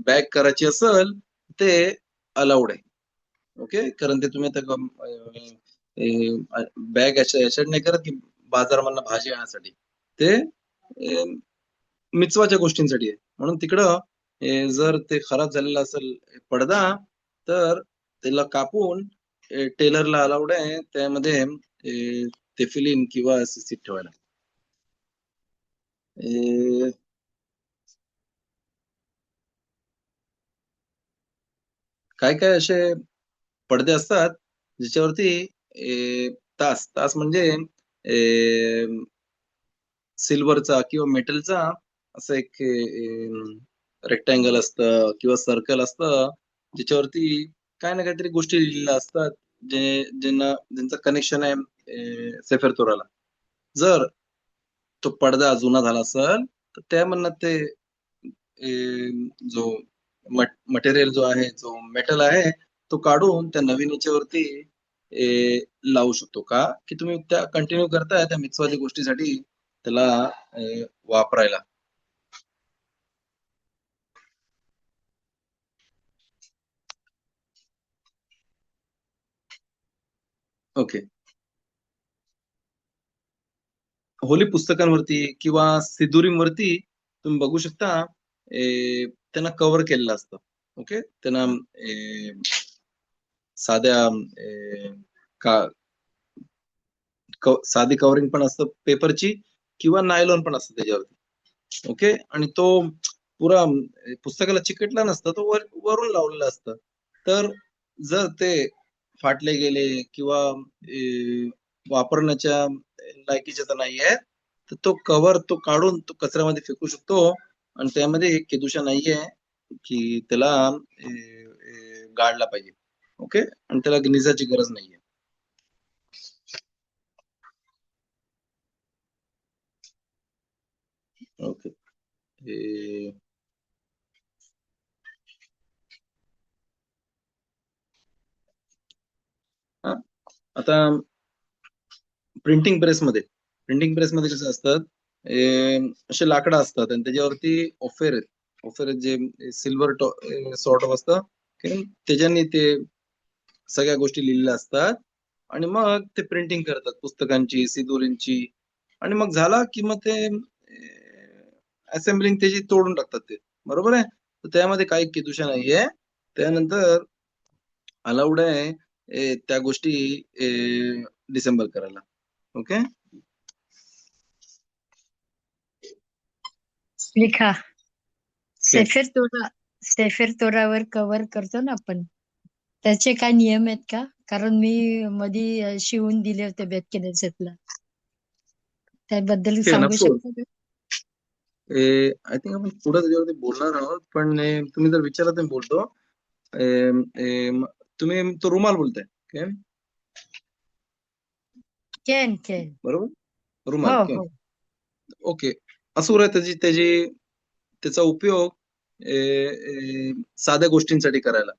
बॅग करायची असेल, ते अलाउड आहे. ओके. कारण ते तुम्ही बॅग याच्यासाठी नाही करत की बाजारामधनं भाजी आणण्यासाठी. ते मिचवाच्या गोष्टींसाठी आहे. म्हणून तिकडं जर ते खराब झालेलं असेल पडदा, तर त्याला कापून टेलरला अलाउड आहे त्यामध्ये तेफिलीन किंवा शिसीत ठेवायला. काय काय असे पडदे असतात ज्याच्यावरती तास तास म्हणजे सिल्वरचा किंवा मेटलचा असं एक रेक्टँगल असतं किंवा सर्कल असतं, ज्याच्यावरती काय ना काहीतरी गोष्टी लिहिलेल्या असतात, ज्यांचं कनेक्शन आहे सेफर तोराला. जर तो पडदा जुना झाला असेल तर त्यामधनं ते जो मटेरियल जो आहे, जो मेटल आहे, तो काढून त्या नवीन याच्यावरती लावू शकतो का, की तुम्ही त्या कंटिन्यू करताय त्या मिक्सवादी गोष्टीसाठी त्याला वापरायला. ओके. होली पुस्तकांवरती किंवा सिदुरींवरती तुम्ही बघू शकता त्यांना कव्हर केलेलं असतं. ओके. त्यांना साध्या का साधी कव्हरिंग पण असतं पेपरची किंवा नायलॉन पण असतं त्याच्यावरती. ओके. आणि तो पुरा पुस्तकाला चिकटला नसतं, तो वरून लावलेला असतं. तर जर ते फाटले गेले किंवा वापरण्याच्या लायकीचे तर नाहीये, तर तो कव्हर तो काढून तो कचऱ्यामध्ये फेकू शकतो. आणि त्यामध्ये एक केदुशा नाहीये की त्याला गाडला पाहिजे. ओके. आणि त्याला निजाची गरज नाहीये. ओके. हा, आता प्रिंटिंग प्रेसमध्ये कसं असतात, असे लाकडं असतात आणि त्याच्यावरती ऑफेर जे सिल्वर सॉर्ट ऑफ असतं, त्याच्याने ते सगळ्या गोष्टी लिहिलेल्या असतात. आणि मग ते प्रिंटिंग करतात पुस्तकांची, सिदोरींची. आणि मग झाला की मग ते असेंब्लिंग त्याची तोडून टाकतात ते. बरोबर आहे. तर त्यामध्ये काही किदुशा नाहीये. त्यानंतर अलाउड आहे त्या गोष्टी डिसेंबर करायला. ओके. लिखा. सेफेर तोरावर कव्हर करतो ना आपण, त्याचे काय नियम आहेत का? कारण मी मधी शिवून दिले होते बेतकिनेसेटला, त्याबद्दल सांगू ऑफकोर्स. शकता का? आय थिंक आपण पुढे त्याच्यावरती बोलणार आहोत, पण तुम्ही जर विचारलं तर मी बोलतो. तुम्ही तो रुमाल बोलताय. ओके. केन. बरोबर. हो रुमाल हो. ओके. असुर आहे त्याचा उपयोग साध्या गोष्टींसाठी करायला.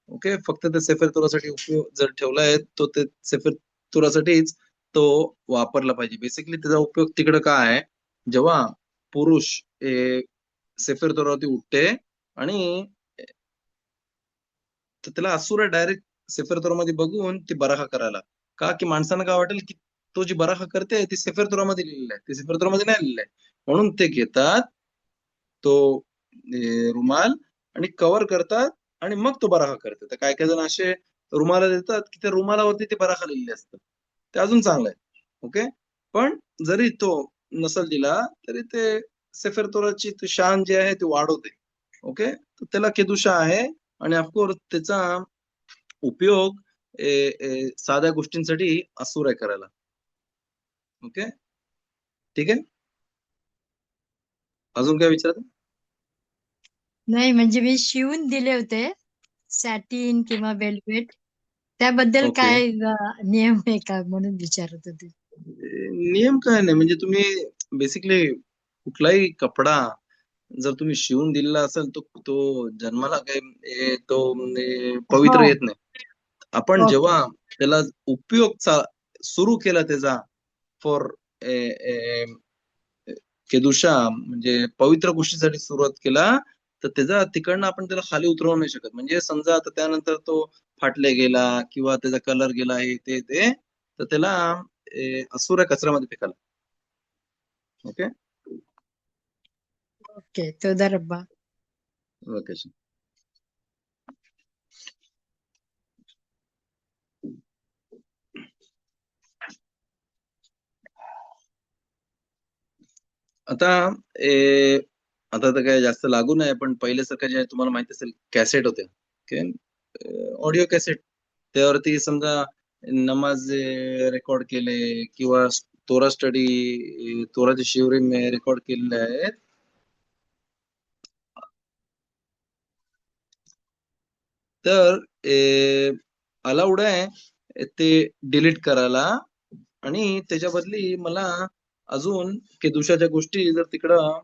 ओके. फक्त ते सेफर तुरासाठी उपयोग जर ठेवलाय तो ते सेफर तुरासाठीच तो वापरला पाहिजे. बेसिकली त्याचा उपयोग तिकडे काय आहे, जेव्हा पुरुष सेफर तुरावरती उठते आणि तर त्याला असुर आहे डायरेक्ट सेफर तुरामध्ये बघून ती बराखा करायला. का की माणसांना काय वाटेल की तो जी बराखा करते ती सेफर तुरामध्ये लिहिलेलं आहे, ते सेफर तुरामध्ये नाही लिहिलेलं आहे. म्हणून ते घेतात तो रुमाल आणि कव्हर करतात आणि मग तो बराखा करतात. तर काय काय जण असे रुमाला देतात की त्या रुमालावरती ते बराखा लिहिलेले असतं. ते अजून चांगलं आहे. ओके. पण जरी तो नसल दिला तरी ते सेफर तोराची शान जी आहे ती वाढवते. ओके. तर त्याला केदुशा आहे. आणि ऑफकोर्स त्याचा उपयोग साध्या गोष्टींसाठी असूर आहे करायला. ओके. ठीक आहे. अजून काय विचारत? नाही, म्हणजे मी शिवून दिले होते सॅटिन किंवा वेल्वेट, त्याबद्दल ओके. काय नियम आहे का म्हणून विचारत होते. नियम काय नाही, म्हणजे तुम्ही बेसिकली कुठलाही कपडा जर तुम्ही शिवून दिलेला असेल तो तो जन्माला काही तो हो. पवित्र येत नाही. आपण ओके. जेव्हा त्याला उपयोग सुरू केला त्याचा फॉर केदुशा म्हणजे पवित्र गोष्टीसाठी सुरुवात केला, तर त्याचा तिकडनं आपण त्याला खाली उतरवू नाही शकत. म्हणजे समजा आता त्यानंतर तो फाटले गेला किंवा त्याचा कलर गेला हे ते तर त्याला असुर कचऱ्यामध्ये फेकायला. ओके. ओके, तोदा रब्बा. ओके. आता आता तर काय जास्त लागू नाही, पण पहिल्यासारखं जे तुम्हाला माहिती असेल कॅसेट होत्या. ओके. Audio cassette. त्यावरती समजा नमाज रेकॉर्ड केले किंवा तोरा स्टडी तोराचे शिवरे रेकॉर्ड केलेले आहेत. तर अलाउड आहे ते डिलीट करायला. आणि त्याच्या बदली मला अजून केदुशाच्या गोष्टी जर तिकडं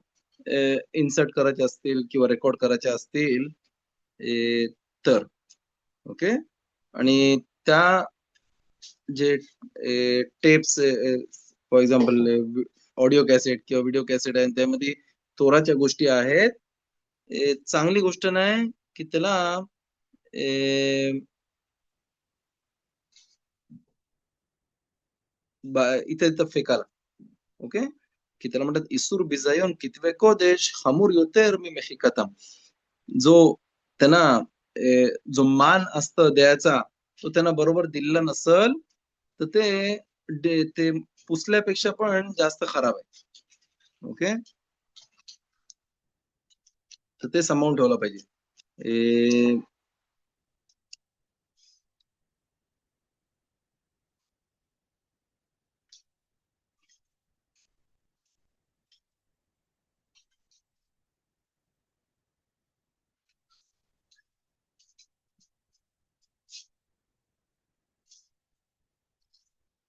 इन्सर्ट करायच्या असतील किंवा रेकॉर्ड करायच्या असतील तर ओके. आणि त्या जे tapes for example audio cassette किंवा व्हिडिओ कॅसेट आहे त्यामध्ये तोराच्या गोष्टी आहेत. चांगली गोष्ट नाही की त्याला इथे इथं फेकायला. ओके, की त्याला म्हणतात इसूर बिजायोन कितवे कोदेश हमूर योतेर मी मेहिकतम. जो त्यांना जो मान असतं द्यायचा तो त्यांना बरोबर दिलेला नसल तर ते पुसल्यापेक्षा पण जास्त खराब आहे. ओके, तर ते सांभाळून ठेवलं पाहिजे.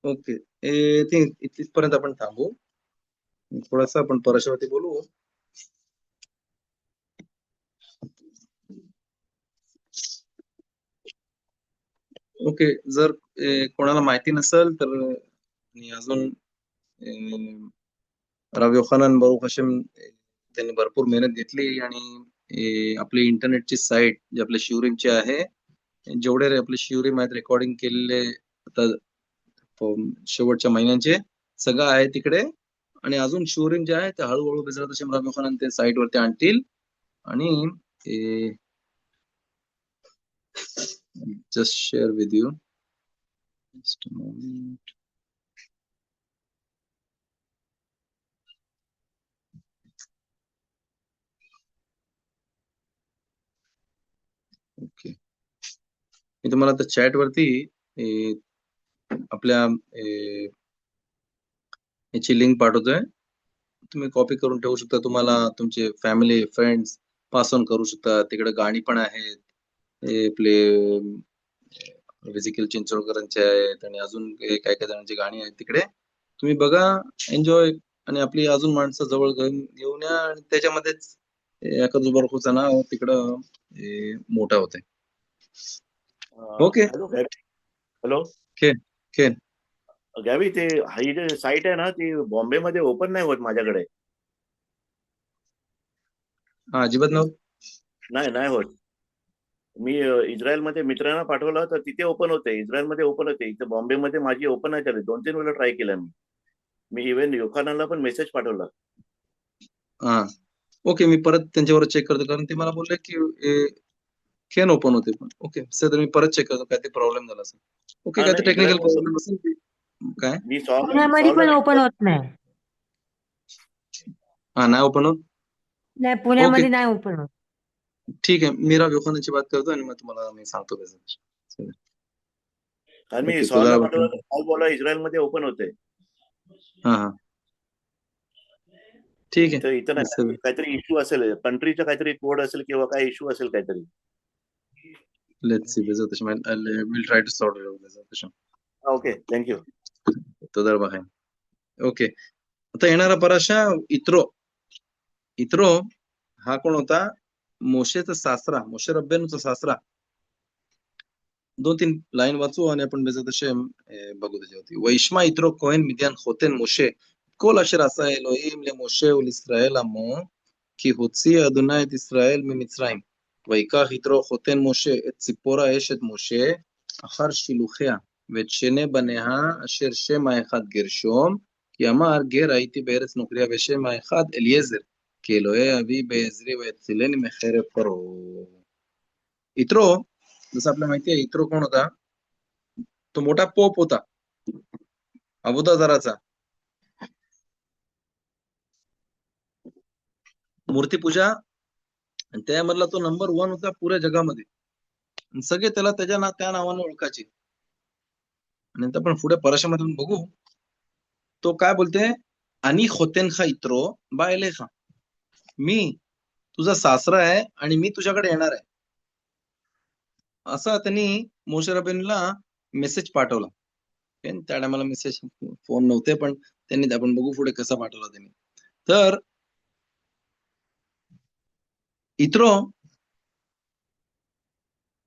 ओके, ते इथपर्यंत आपण थांबू. थोडासा आपण परशावरती बोलू. ओके, जर कोणाला माहिती नसेल तर आणि अजून राव योहानन बारुख हशेम त्यांनी भरपूर मेहनत घेतली आणि आपली इंटरनेटची साईट जी आपल्या शिवरीमची आहे, जेवढे आपले शिवरीम आहेत रेकॉर्डिंग केलेले आता शेवटच्या महिन्यांचे सगळं आहे तिकडे. आणि अजून शिवरीम जे आहे ते हळूहळू बेजरात हशेम राव योहानन ते साईट वरती आणतील. आणि just share with you just a moment. Okay, मी तुम्हाला आता चॅट वरती आपल्या याची लिंक पाठवतोय. तुम्ही कॉपी करून ठेवू शकता. तुम्हाला तुमचे फॅमिली फ्रेंड्स पास ऑन करू शकता. तिकडे गाणी पण आहेत. आपले फिजिकल चिंचोळकरांचे आहेत आणि अजून काय काय जणांची गाणी आहेत तिकडे. तुम्ही बघा, एन्जॉय, आणि आपली अजून माणसं जवळ घेऊन या आणि त्याच्यामध्येच एखादं बरखूचं नाव तिकडं मोठा होतंय. ओके, हॅलो हॅलो खेळ खेळ गॅवी, ते ही जे साईट आहे ना ती बॉम्बे मध्ये ओपन नाही होत माझ्याकडे. हा, अजिबात नव्हतं. नाही होत. मी इस्रायल मध्ये मित्रांना पाठवलं तर तिथे ओपन होते, इस्रायल मध्ये ओपन होते. इथे बॉम्बे मध्ये माझी ओपन नाही झाली. 2-3 वेळा ट्राय केला मी इव्हन योखानाला पण मेसेज पाठवला. हा, ओके, मी परत त्यांच्यावर चेक करतो कारण ते मला बोलले की कॅन ओपन होते. पण ओके सर, मी परत चेक करतो काय ते प्रॉब्लेम झाला असेल. ओके, काय ते टेक्निकल प्रॉब्लेम असेल. काय मी पुण्यामध्ये पण ओपन होत नाही. हा, नाही ओपन होत. नाही, पुण्यामध्ये नाही ओपन होत. ठीक आहे, मीरा योखानाची बात करतो आणि मग तुम्हाला मी सांगतो कसं. आणि मी ओके, सॉलला पाठवलं तर सॉल बोलला इस्रायल मध्ये ओपन होते. हा हा, ठीक आहे. इथं नाही, काहीतरी इश्यू असेल, कंट्रीचा काहीतरी कोड असेल किंवा काय इश्यू असेल काहीतरी. Let's see. We'll try to sort it out. Okay, thank you. तोदर बघाय. ओके, आता येणारा पराशा इत्रो हा कोण होता? मोशेचा सासरा, मोशे रब्बेनुचा सासरा. 2-3 लाईन वाचू आणि आपण बेजत असे बघू त्याच्यावरती. वैश्मा इत्रो कोहेन मिद्यान होतेन मोशे כל אשר עשה אלוהים למשה ולישראל עמו כי הוציא אדוני את ישראל ממצרים. ויקח יתרו חותן משה את ציפורה אשת משה אחר שילוחיה ואת שני בניה אשר שם האחד גרשום כי אמר גר הייתי בארץ נוכריה ושם האחד אליעזר כי אלוהי אבי בעזרי ויצילני מחרב פרעה. इत्रो, जसं आपल्याला माहिती आहे इत्रो कोण होता? तो मोठा पोप होता अबोधाजराचा. मूर्तीपूजा आणि त्यामधला तो नंबर 1 होता पुऱ्या जगामध्ये. सगळे त्याला त्या नावाने ओळखायचे. आणि नंतर आपण पुढे पराशामध्ये बघू तो काय बोलते, आणि होतेनखा इत्रो बायलेखा, मी तुझा सासरा आहे आणि मी तुझ्याकडे येणार आहे, असा त्यांनी मोशे रबेनला मेसेज पाठवला. त्या टायमाला मेसेज फोन नव्हते, पण त्यांनी आपण बघू पुढे कसा पाठवला त्यांनी. तर इत्रो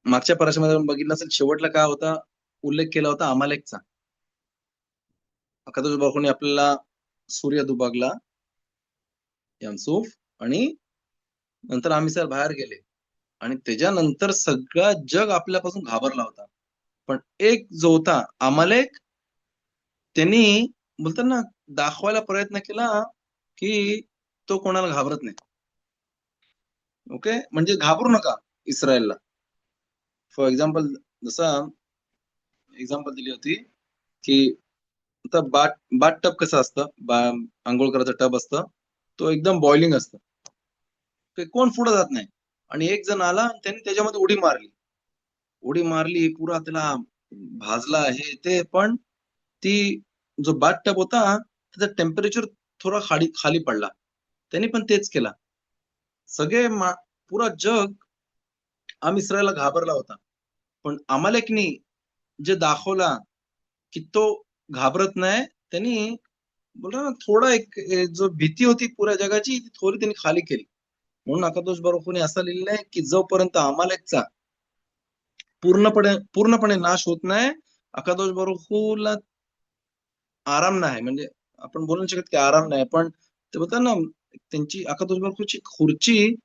मागच्या पराशामध्ये बघितलं असेल शेवटला काय होता, उल्लेख केला होता अमालेकचा. अकादोश बारखूने आपल्याला सूर्य दुभागला, यामसूफ, आणि नंतर आम्ही सर बाहेर गेले आणि त्याच्यानंतर सगळं जग आपल्यापासून घाबरला होता. पण एक जो होता अमालेक, त्यांनी बोलतात ना दाखवायला प्रयत्न केला की तो कोणाला घाबरत नाही. ओके, म्हणजे घाबरू नका इस्रायलला. फॉर एक्झाम्पल, जसा एक्झाम्पल दिली होती की आता बाट टब कसं असतं, आंघोळ करायचं टब असतं, तो एकदम बॉइलिंग असतं, ते कोण पुढे जात नाही. आणि एक जण आला आणि त्यांनी त्याच्यामध्ये उडी मारली, पुरा त्याला भाजला हे ते. पण ती जो बाट टब होता त्याचा टेम्परेचर थोडा खाली पडला. त्यांनी पण तेच केला. सगळे पुरा जग इस्रायलला घाबरला होता. पण अमालेकनी जे दाखवला की तो घाबरत नाही, त्यांनी बोलला ना थोडा जो भीती होती पुऱ्या जगाची ती थोडी त्यांनी खाली केली. म्हणून अकादोश बारुखने असं लिहिलेलं आहे की जोपर्यंत अमालेकचा पूर्णपणे नाश होत नाही, अकादोश बारुखला आराम नाही. म्हणजे आपण बोलू शकत की आराम नाही, पण ते बोलतात ना त्यांची अकादोश बारुखची खुर्ची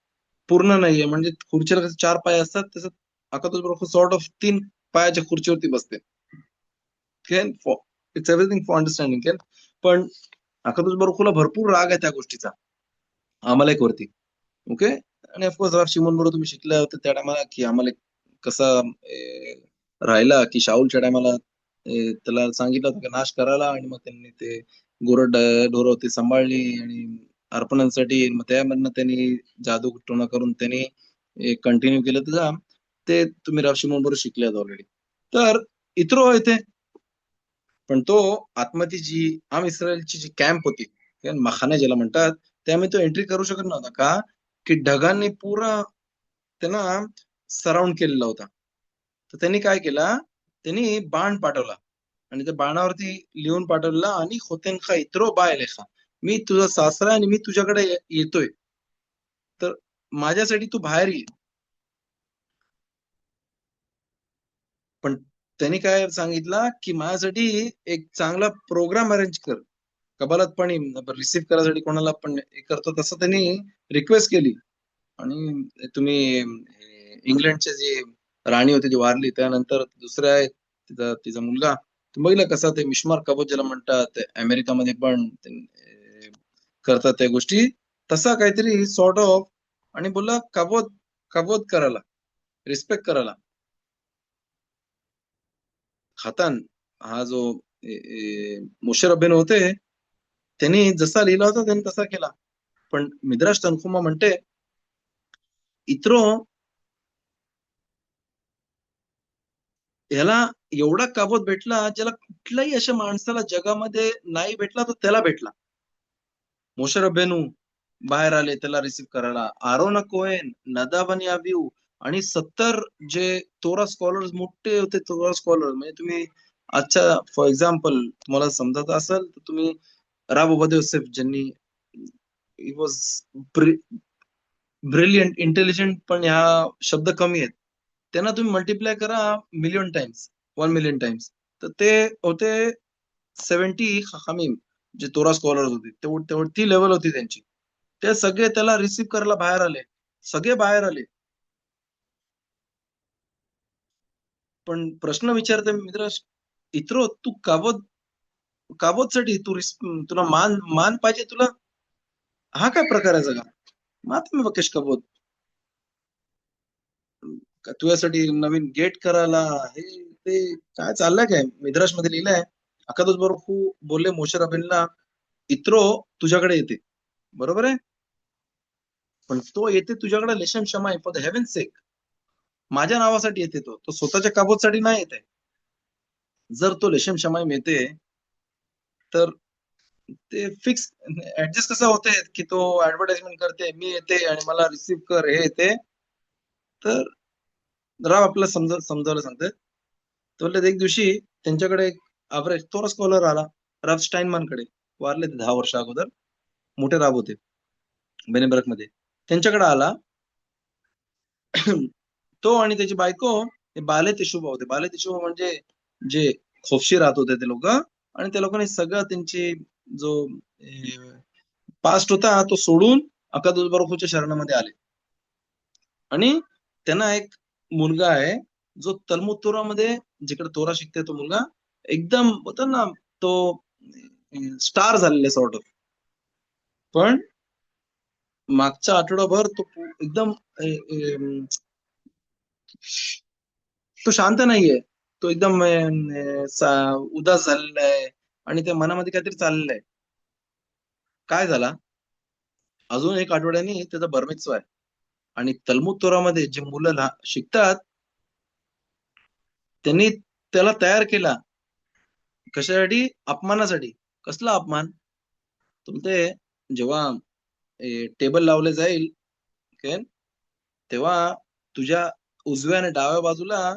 पूर्ण नाहीये. म्हणजे खुर्चीला कसं 4 पाय असतात, तसं अकादोश बारुख सॉर्ट ऑफ 3 पायाच्या खुर्चीवरती बसते. It's everything for understanding. पण अकादोश बारुखला भरपूर राग आहे त्या गोष्टीचा, अमालेकवरती. ओके. आणि ऑफकोर्स राव शिमोन बरोबर तुम्ही शिकल्या होते त्या टायमाला की अमालेक कसा राहिला, की शाऊलच्या टायमाला त्याला सांगितलं होतं की नाश करायला, आणि मग त्यांनी ते ढोरं ते सांभाळली आणि अर्पणांसाठी. मग त्यामधनं त्यांनी जादू टोना करून त्यांनी कंटिन्यू केलं त्याचा. ते तुम्ही राव शिमोन बरोबर शिकल्यात ऑलरेडी. तर इत्रो येते, पण तो आतमध्ये जी इस्रायलची जी कॅम्प होती, मखाना ज्याला म्हणतात, त्यामुळे तो एंट्री करू शकत नव्हता. का की ढगांनी पुरा त्यांना सराउंड केलेला होता. तर त्यांनी काय केला, त्यांनी बाण पाठवला आणि त्या बाणावरती लिहून पाठवला, आणि होतेनखा इत्रो बाय लेखा, मी तुझा सासरा आणि मी तुझ्याकडे येतोय, तर माझ्यासाठी तू बाहेर ये. पण त्यांनी काय सांगितलं की माझ्यासाठी एक चांगला प्रोग्राम अरेंज कर, कबालत पण रिसीव्ह करायसाठी कोणाला पण करतो तसं त्यांनी रिक्वेस्ट केली. आणि तुम्ही इंग्लंडचे जे राणी होती ती वारली, त्यानंतर दुसऱ्या तिचा मुलगा बघितलं कसा ते मिश्मार कबोत ज्याला म्हणतात, अमेरिकामध्ये पण करतात त्या गोष्टी, तसा काहीतरी सॉर्ट ऑफ. आणि बोलला कबोत करायला, रिस्पेक्ट करायला. खातान हा जो मोशे रब्बेनु होते, त्यांनी जसा लिहिला होता त्यांनी तसा केला. पण मिद्राश तन्खुमा म्हणते इत्रो ह्याला एवढा काबोत भेटला ज्याला कुठल्याही अशा माणसाला जगामध्ये नाही भेटला, तो त्याला भेटला. मोशे रब्बेनु बाहेर आले त्याला रिसीव्ह करायला, आरोन कोहेन, नदाब आणि अबिऊ, आणि 70 जे तोरा स्कॉलर्स, मोठे होते तोरा स्कॉलर. म्हणजे तुम्ही अच्छा फॉर एक्झाम्पल तुम्हाला समजत असेल तर तुम्ही राब उबाद योसेफ, ज्यांनी ही वॉज ब्रिलियंट, इंटेलिजंट, पण ह्या शब्द कमी आहेत, त्यांना तुम्ही मल्टिप्लाय करा मिलियन टाइम्स, 1 मिलियन टाइम्स, तर ते होते 70 हमीम, जे तोरा स्कॉलर्स होते. तेवढी ती लेवल होती त्यांची. ते सगळे त्याला रिसीव्ह करायला बाहेर आले, सगळे बाहेर आले. पण प्रश्न विचारते मित्र, इत्रो तू काबोदसाठी तुला मान पाहिजे तुला, हा काय प्रकार आहे सगळा? मात मी बकेश कबोद तुझ्यासाठी नवीन गेट करायला, हे ते काय चाललंय काय? मिद्राश मध्ये लिहिलंय, अकादोस बरोबर बोलले मोशे रबेनला, इत्रो तुझ्याकडे येते, बरोबर आहे, पण तो येते तुझ्याकडे लेशम शमाय फॉर द हेवन सेक, माझ्या नावासाठी येते. तो स्वतःच्या काबोदसाठी नाही येते. जर तो लेशम शमाय येते तर ते फिक्स ऍडजस्ट कसं होते की तो ऍडव्हर्टाइजमेंट करते, मी येते आणि मला रिसीव्ह कर, हे येते. तर राव आपल्याला समजावलं सांगते. तर एक दिवशी त्यांच्याकडे एक अवरेज थोडा स्कॉलर आला, राब स्टाईनमन कडे, वारले ते 10 वर्ष अगोदर, मोठे राब होते बेनेब्रक मध्ये. त्यांच्याकडे आला तो आणि त्याची बायको, हे बाले तेशुबा होते. बाले तेशुबा म्हणजे जे खोफशी राहत होते ते लोक, आणि त्या लोकांनी सगळं त्यांची जो पास्ट होता तो सोडून अकादुस बरोखूच्या शरणामध्ये आले. आणि त्यांना एक मुलगा आहे जो तल्मुद तोरामध्ये जिकडे तोरा शिकते, तो मुलगा एकदम होता ना, तो स्टार झालेले सॉर्ट ऑफ. पण मागच्या आठवडाभर तो एकदम तो शांत नाहीये. तो एकदम उदास झालेला आहे आणि त्या मनामध्ये काहीतरी चाललेलं आहे. काय झाला, अजून एक आठवड्याने त्याचा बरमित्सव आहे. आणि तल्मुद तोरामध्ये जे मुलं शिकतात त्यांनी त्याला तयार केला कशासाठी? अपमानासाठी. कसला अपमान? तुमचे जेव्हा टेबल लावले जाईल तेव्हा तुझ्या उजव्या आणि डाव्या बाजूला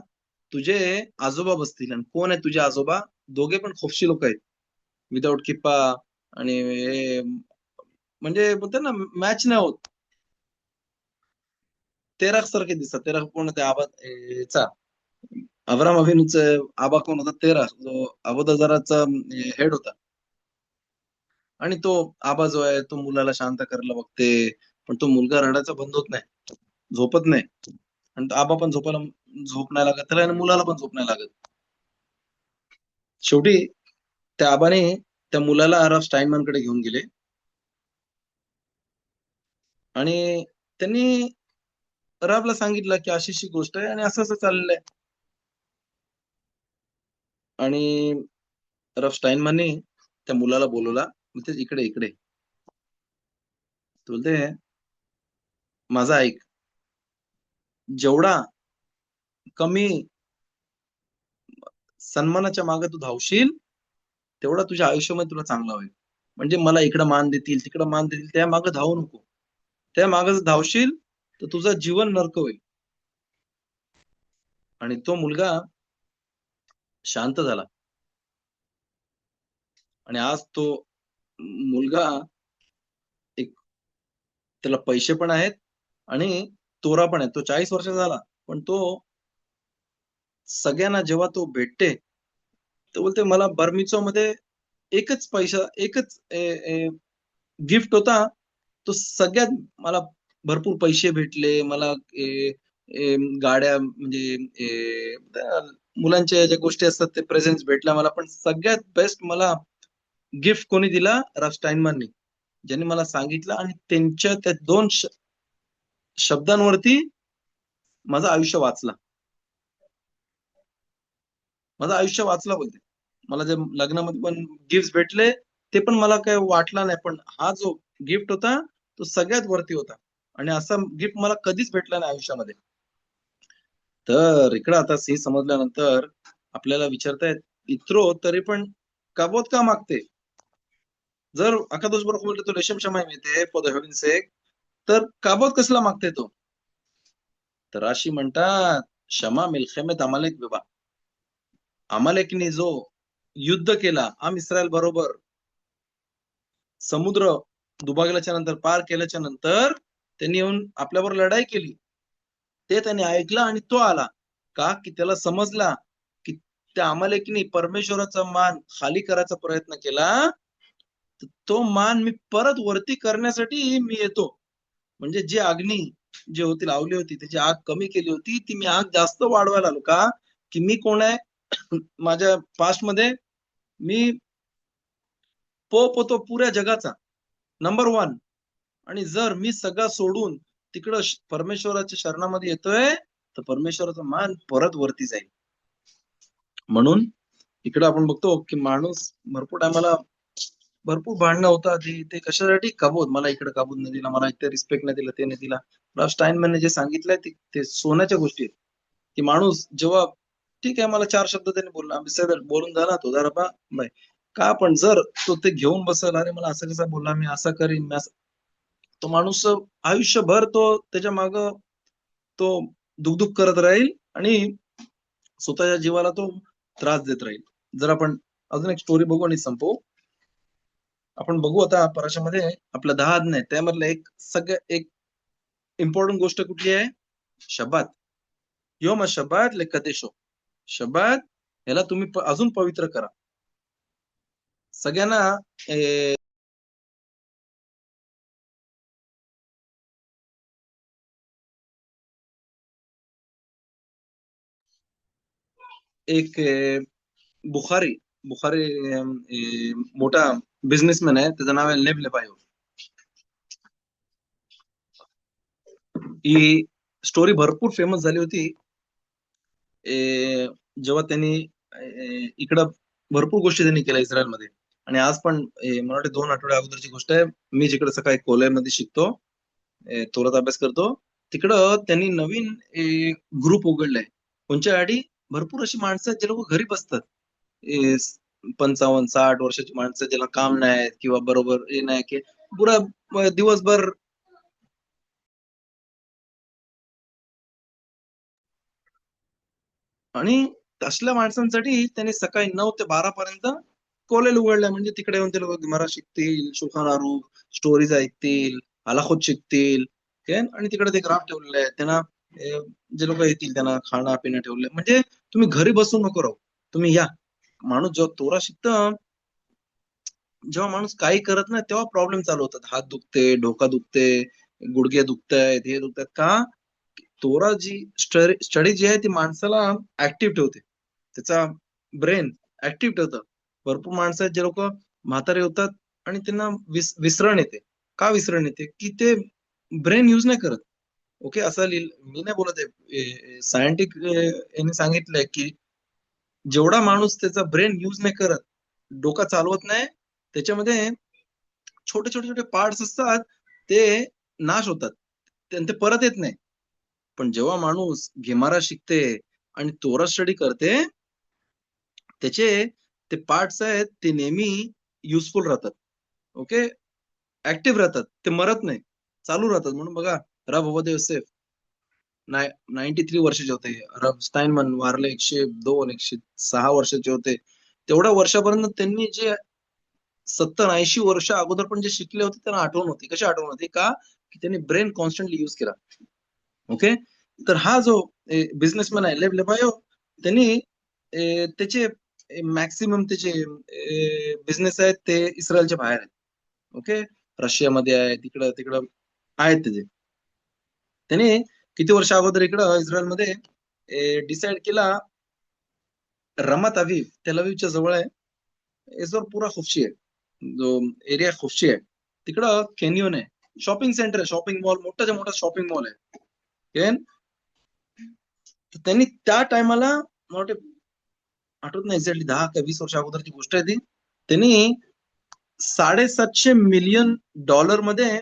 तुझे आजोबा बसतील. आणि कोण आहे तुझे आजोबा? दोघे पण खोफशी लोक आहेत, विदाऊट किप्पा. आणि म्हणजे बोलते ना, मॅच नाही होत. तेराख सारखे दिसतात. तेराख कोण ते आबाचा अब्राम अभिनूच आबा कोण होता? तेराख, जो अबोधाजराचा हेड होता. आणि तो आबा जो आहे तो मुलाला शांत करायला बघते, पण तो मुलगा रडायचा बंद होत नाही, झोपत नाही. आणि तो आबा पण झोप नाही लागत त्याला, आणि मुलाला पण झोप नाही लागत. शेवटी त्या आबाने त्या मुलाला रफ स्टाईनमन कडे घेऊन गेले आणि त्यांनी रफला सांगितलं की अशी गोष्ट आहे आणि असं असं चाललंय. आणि रफ स्टाईनमनने त्या मुलाला बोलवला. ते इकडे इकडे बोलते, माझा ऐक, जेवढा कमी सन्मानाच्या मागे तू धावशील तेवढा तुझ्या आयुष्यामध्ये तुला चांगला होईल. म्हणजे मला इकडं मान देतील, तिकडं मान देतील, त्या मागे धावू नको. त्या मागे जर धावशील तर तुझं जीवन नरक होईल. आणि तो मुलगा शांत झाला. आणि आज तो मुलगा एक, त्याला पैसे पण आहेत आणि तोरा पण आहे. तो 40 वर्ष झाला, पण तो सगळ्यांना जेव्हा तो भेटते तो बोलते, मला बरमिचो मध्ये एकच पैसा, एकच गिफ्ट होता. तो सगळ्यात मला भरपूर पैसे भेटले, मला गाड्या म्हणजे मुलांच्या ज्या गोष्टी असतात ते प्रेझेंट्स भेटल्या मला, पण सगळ्यात बेस्ट मला गिफ्ट कोणी दिला? राफ स्टाईनमननी, ज्यांनी मला सांगितलं. आणि त्यांच्या त्या 2 शब्दांवरती माझं आयुष्य वाचला. माझं आयुष्य वाचला बोलते. मला जे लग्नामध्ये पण गिफ्ट भेटले ते पण मला काही वाटला नाही, पण हा जो गिफ्ट होता तो सगळ्यात वरती होता. आणि असा गिफ्ट मला कधीच भेटला नाही आयुष्यामध्ये. तर इकडं आता हे समजल्यानंतर आपल्याला विचारतायत, इत्रो तरी पण कबोत का मागते? जर अकादोस बरोबर बोलले तो रेशम शमाय मिळते फॉर द हेव्हन सेक, तर काबोत कसला मागते तो? तर अशी म्हणतात, क्षमा मिल्खेमेत अमालेक बेबा. अमालेकने जो युद्ध केला आम इस्रायल बरोबर, समुद्र दुभागल्याच्या नंतर, पार केल्याच्या नंतर त्यांनी येऊन आपल्यावर लढाई केली. ते त्याने ऐकलं आणि तो आला का, की त्याला समजला की त्या अमालेकनी परमेश्वराचा मान खाली करायचा प्रयत्न केला, तो मान मी परत वरती करण्यासाठी मी येतो. म्हणजे जी अग्नी जी होती लावली होती, त्याची आग कमी केली होती, ती मी आग जास्त वाढवायला आलो का, की मी कोण आहे? माझ्या पास्ट मध्ये मी पोप होतो पुऱ्या जगाचा, नंबर 1. आणि जर मी सगळं सोडून तिकडं परमेश्वराच्या शरणामध्ये येतोय, तर परमेश्वराचा मान परत वरती जाईल. म्हणून इकडे आपण बघतो की माणूस भरपूर टायमाला भरपूर भांडणं होतात. ते कशासाठी? कबूत, मला इकडे कबूत नाही दिला, मला इथे रिस्पेक्ट नाही दिला, ते नाही दिला. राफ स्टाईनमॅनने जे सांगितलंय ते सोन्याच्या गोष्टी आहेत. की माणूस जेव्हा, ठीक आहे मला 4 शब्द त्यांनी बोलला, बोलून झाला तो जरा बाय का, पण जर तो ते घेऊन बसल, अरे मला असं कसं बोलला, मी असं करीन, तो माणूस आयुष्यभर तो त्याच्या माग तो दुखदुख करत राहील आणि स्वतःच्या जीवाला तो त्रास देत राहील. जर आपण अजून एक स्टोरी बघू आणि संपवू. आपण बघू आता पराशामध्ये आपल्या 10 आज्ञा आहेत, त्यामधलं एक इम्पॉर्टंट गोष्ट कुठली आहे? शब्बात. योम शब्बात लेकदेशो. शब्बात याला तुम्ही अजून पवित्र करा. सगळ्यांना एक बुखारी बुखारी मोठा बिझनेसमॅन आहे, त्याचं नाव आहे लेब लेबायो. ही स्टोरी भरपूर फेमस झाली होती जेव्हा त्यांनी इकडं भरपूर गोष्टी त्यांनी केल्या इस्रायलमध्ये. आणि आज पण मला वाटतं 2 आठवड्या अगोदरची गोष्ट आहे. मी जिकडे सकाळी कोलयमध्ये शिकतो, थोरात अभ्यास करतो, तिकडं त्यांनी नवीन ग्रुप उघडलाय. कोणच्यासाठी? भरपूर अशी माणसं आहेत जे लोक घरी बसतात. 55-60 वर्षाची माणसं ज्याला काम नाही किंवा बरोबर हे नाही की पुरा दिवसभर आणि तसल्या माणसांसाठी त्यांनी सकाळी 9 ते 12 पर्यंत कॉलेज उघडलाय. म्हणजे तिकडे येऊन ते लोक गिमारा शिकतील, शुल्खान आरूख, स्टोरीज ऐकतील, हलाखोत शिकतील. आणि तिकडे ते ग्राफ ठेवलेले आहेत. त्यांना जे लोक येतील त्यांना खाणं पिणं ठेवलंय. म्हणजे तुम्ही घरी बसून नको राहू, तुम्ही या. माणूस जेव्हा तोरा शिकतं, जेव्हा माणूस काही करत नाही तेव्हा प्रॉब्लेम चालू होतात. हात दुखते, डोका दुखते, गुडघे दुखतायत, हे दुखतात. का? तोरा जी स्टडी जी आहे ती माणसाला ऍक्टिव्ह ठेवते, त्याचा ब्रेन ऍक्टिव्ह ठेवतं. भरपूर माणसं आहेत जे लोक म्हातारे होतात आणि त्यांना विसरण येते. का विसरण येते? की ते ब्रेन युज नाही करत. ओके, असं मी नाही बोलत आहे, सायंटिफिक यांनी सांगितलंय की जेवढा माणूस त्याचा ब्रेन युज नाही करत, डोका चालवत नाही, त्याच्यामध्ये छोटे छोटे छोटे पार्ट्स असतात, ते नाश होतात, ते परत येत नाही. पण जेव्हा माणूस घेमारा शिकते आणि तोरा स्टडी करते, त्याचे ते पार्ट्स आहेत ते नेहमी युजफुल राहतात. ओके, ऍक्टिव्ह राहतात, ते मरत नाही, चालू राहतात. म्हणून बघा, रब होते योसेफ 93 वर्षाचे होते. रब स्टाइनमन वारले 102-106 वर्षाचे होते. तेवढ्या वर्षापर्यंत त्यांनी जे 70-80 वर्ष अगोदर पण जे शिकले होते त्यांना आठवण होती. कशी आठवण होती? का? की त्यांनी ब्रेन कॉन्स्टंटली युज केला. ओके, तर हा जो बिझनेसमॅन आहे लेब लेबायो, त्यांनी त्याचे मॅक्सिमम त्याचे बिझनेस आहेत ते इस्रायलच्या बाहेर आहेत. ओके, रशियामध्ये आहे, तिकडं तिकडं आहेत त्याचे. त्याने किती वर्ष अगोदर इकडं इस्रायलमध्ये डिसाईड केला, रमात अवीव तेल अवीवच्या जवळ आहे, याच्यावर पुरा खुफशी आहे, जो एरिया खुफशी आहे, तिकडं कॅन्यन आहे, शॉपिंग सेंटर आहे, शॉपिंग मॉल, मोठाच्या मोठा शॉपिंग मॉल आहे. त्यांनी त्या टायमाला मला वाटतं, आठवत नाही एक्झॅक्टली 10 का 20 वर्ष अगोदरची गोष्ट आहे ती, त्यांनी $750 मिलियन मध्ये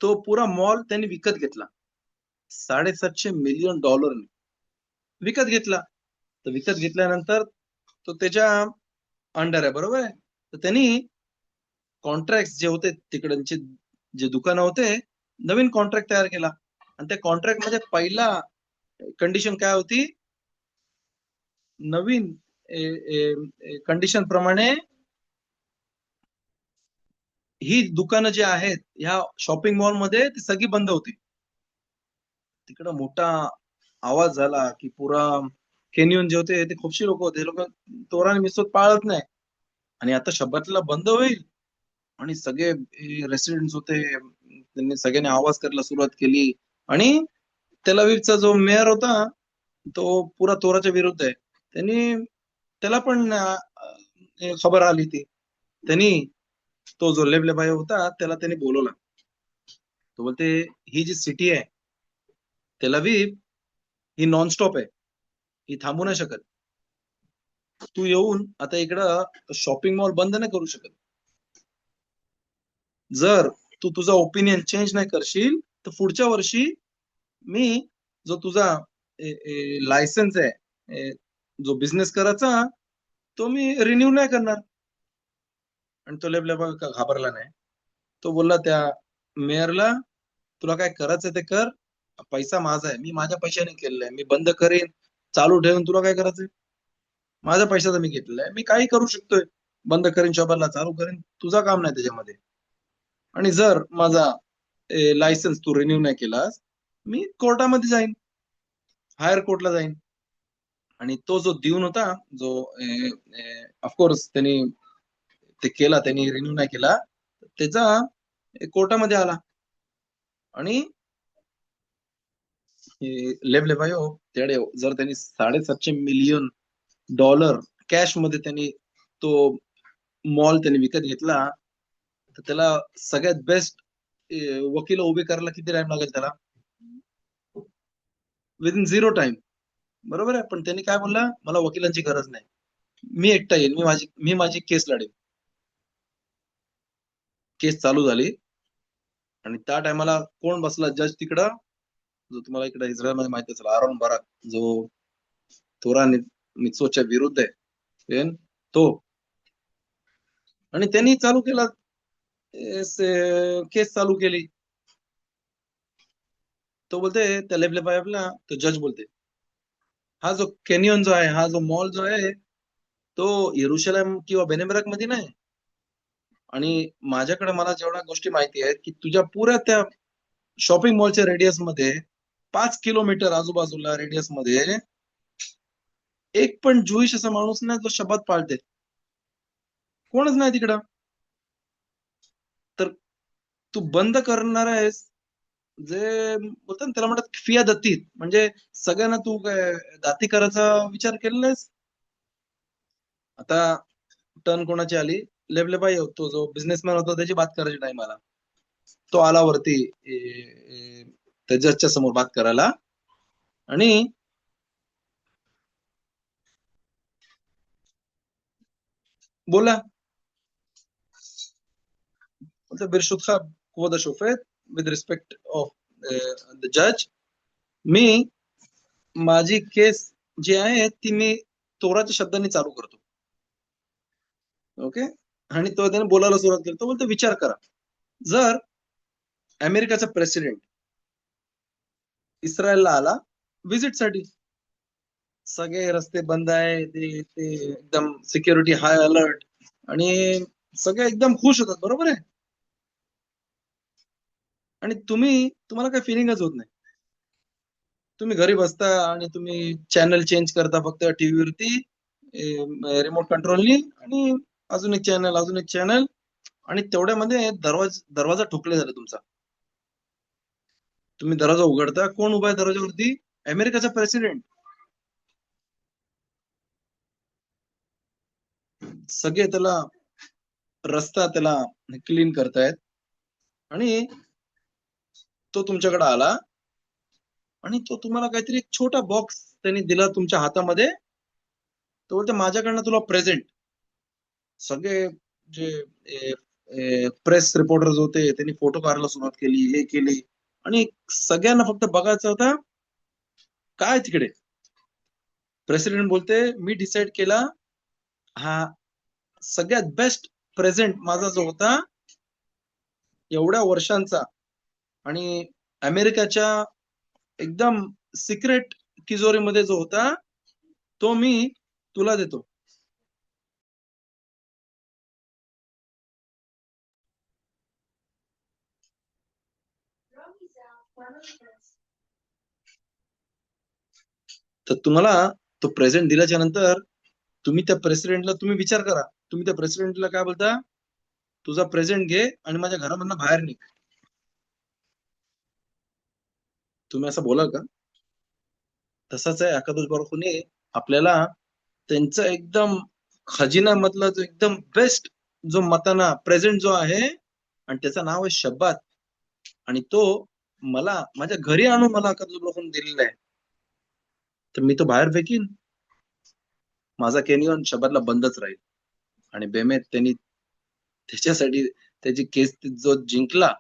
तो पुरा मॉल त्यांनी विकत घेतला. $750 मिलियन विकत घेतला. तर विकत घेतल्यानंतर तो त्याच्या अंडर आहे, बरोबर आहे. तर त्यांनी कॉन्ट्रॅक्ट जे होते तिकडचे, जे दुकानं होते, नवीन कॉन्ट्रॅक्ट तयार केला. आणि त्या कॉन्ट्रॅक्ट मध्ये पहिला कंडिशन काय होती? नवीन कंडिशन प्रमाणे ही दुकानं जी आहेत ह्या शॉपिंग मॉल मध्ये ती सगळी बंद होती. तिकडं मोठा आवाज झाला की पुरा कॅन्यन जे होते ते खूपशी लोक होते, लोक तोराने मिसोत पाळत नाही. आणि आता शब्दातला बंद होईल आणि सगळे रेसिडेंट्स होते, त्यांनी सगळ्यांनी आवाज करायला सुरुवात केली. आणि तेल अवीवचा जो मेयर होता तो पुरा तोराच्या विरुद्ध आहे. त्यांनी त्याला पण खबर आली ती. त्यांनी तो जो लेब लेबाय होता त्याला त्यांनी बोलवला. तो बोलते, ही जी सिटी आहे तेल अवीव, ही नॉनस्टॉप आहे, ही थांबू नाही शकत. तू येऊन आता इकडं शॉपिंग मॉल बंद नाही करू शकत. जर तू तुझा ओपिनियन चेंज नाही करशील तर पुढच्या वर्षी मी जो तुझा लायसन्स आहे जो बिझनेस करायचा, तो मी रिन्यू नाही करणार. आणि तो लेब लेबा घाबरला नाही. तो बोलला त्या मेयरला, तुला काय करायचं ते कर, पैसा माझा आहे, मी माझ्या पैशाने केलेला आहे, मी बंद करेन चालू ठेवून, तुला काय करायचंय? माझ्या पैशाचा मी घेतलेला आहे, मी काही करू शकतोय, बंद करेन शॉपरला चालू करेन, तुझा काम नाही त्याच्यामध्ये. आणि जर माझा लायसन्स तू रिन्यू नाही केलास, मी कोर्टामध्ये जाईन. हायर कोर्टला जाईन. आणि तो जो देऊन होता, जो ऑफकोर्स त्यांनी ते केला, त्यांनी रिन्यू नाही केला, त्याचा कोर्टामध्ये आला आणि लेव लेवायो त्याकडे जर त्यांनी $750 मिलियन कॅश मध्ये त्यांनी तो मॉल त्यांनी विकत घेतला, तर त्याला सगळ्यात बेस्ट वकील उभे करायला किती टाइम लागेल त्याला? Within 0 time. बरोबर आहे. पण त्यांनी काय बोलला, मला वकिलांची गरज नाही, मी एकटा येईल, मी माझी केस लढेन. केस चालू झाली आणि त्या टायमाला कोण बसला जज तिकडं, जो तुम्हाला इकडे इस्रायलमध्ये माहिती असेल, आरोन बराक, जो थोरा मित्सोच्या विरुद्ध आहे, तो. आणि त्यांनी चालू केला, केस चालू केली. तो बोलते त्या लेबलेबायबला, तो जज बोलते, हा जो कॅनियन जो आहे, हा जो मॉल जो आहे, तो येरुशलेम किंवा बेनेबराक मध्ये नाही. आणि माझ्याकडे मला जेवढ्या गोष्टी माहिती आहेत की तुझ्या पुऱ्या त्या शॉपिंग मॉलच्या रेडियस मध्ये 5 किलोमीटर आजूबाजूला रेडियस मध्ये एक पण ज्यूइश असा माणूस नाही जो शब्द पाळते, कोणच नाही तिकडं. तर तू बंद करणार आहेस, जे बोलतात ना, त्याला म्हणतात फिया दत्तीत, म्हणजे सगळ्यांना तू काय दाती करायचा विचार केलेला आहेस. आता टर्न कोणाची आली? लेबलेबाई, तो जो बिझनेसमॅन होता त्याची बात करायची टाइम आला, तो आला वरती त्या जजच्या समोर बात करायला आणि बोला, बिरशुद खा कवोद शोफेत, विथ रिस्पेक्ट ऑफ द जज, मी माझी केस जी आहे ती मी तोराच्या शब्दांनी चालू करतो. ओके. आणि तो त्याने बोलायला सुरुवात केली. तो बोलतो, विचार करा, जर अमेरिकाचा प्रेसिडेंट इस्रायलला आला व्हिजिटसाठी, सगळे रस्ते बंद आहे, ते एकदम सिक्युरिटी हाय अलर्ट, आणि सगळे एकदम खुश होतात, बरोबर आहे. आणि तुम्हाला काही फिलिंगच होत नाही. तुम्ही घरी बसता आणि तुम्ही चॅनल चेंज करता फक्त टीव्हीवरती रिमोट कंट्रोलनी, आणि अजून एक चॅनल, अजून एक चॅनल, आणि तेवढ्यामध्ये दरवाजा ठोकले झाले तुमचा. तुम्ही दरवाजा उघडता, कोण उभा आहे दरवाजावरती? अमेरिकाचा प्रेसिडेंट. सगळे त्याला रस्ता त्याला क्लीन करतायत, आणि तो तुमच्याकडे आला आणि तो तुम्हाला काहीतरी एक छोटा बॉक्स त्यांनी दिला तुमच्या हातामध्ये. तो बोलतो, माझ्याकडनं तुला प्रेझेंट. सगळे जे प्रेस रिपोर्टर्स होते त्यांनी फोटो काढायला सुरुवात केली, हे केली, आणि सगळ्यांना फक्त बघायचं होतं काय तिकडे. प्रेसिडेंट बोलते, मी डिसाईड केला, हा सगळ्यात बेस्ट प्रेझेंट माझा जो होता एवढ्या वर्षांचा, आणि अमेरिकाच्या एकदम सिक्रेट तिजोरीमध्ये जो होता, तो मी तुला देतो. तर तुम्हाला तो प्रेझेंट दिल्याच्या नंतर तुम्ही त्या प्रेसिडेंटला तुम्ही विचार करा, तुम्ही त्या प्रेसिडेंटला काय बोलता? तुझा प्रेझेंट घे आणि माझ्या घरामधनं बाहेर निघ. तुम्ही असं बोलाल का? तसाच आहे अकादोश बारुखने आपल्याला त्यांचा एकदम खजिना मधला जो एकदम बेस्ट जो मताना प्रेझेंट जो आहे, आणि त्याचं नाव आहे शब्बात, आणि तो मला माझ्या घरी आणून मला अकादोश बारुखने दिलेला आहे. तर मी तो बाहेर फेकीन? माझा कॅनियन शब्बातला बंदच राहील. आणि बेमेत त्यांनी त्याच्यासाठी त्याची केस जो जिंकला,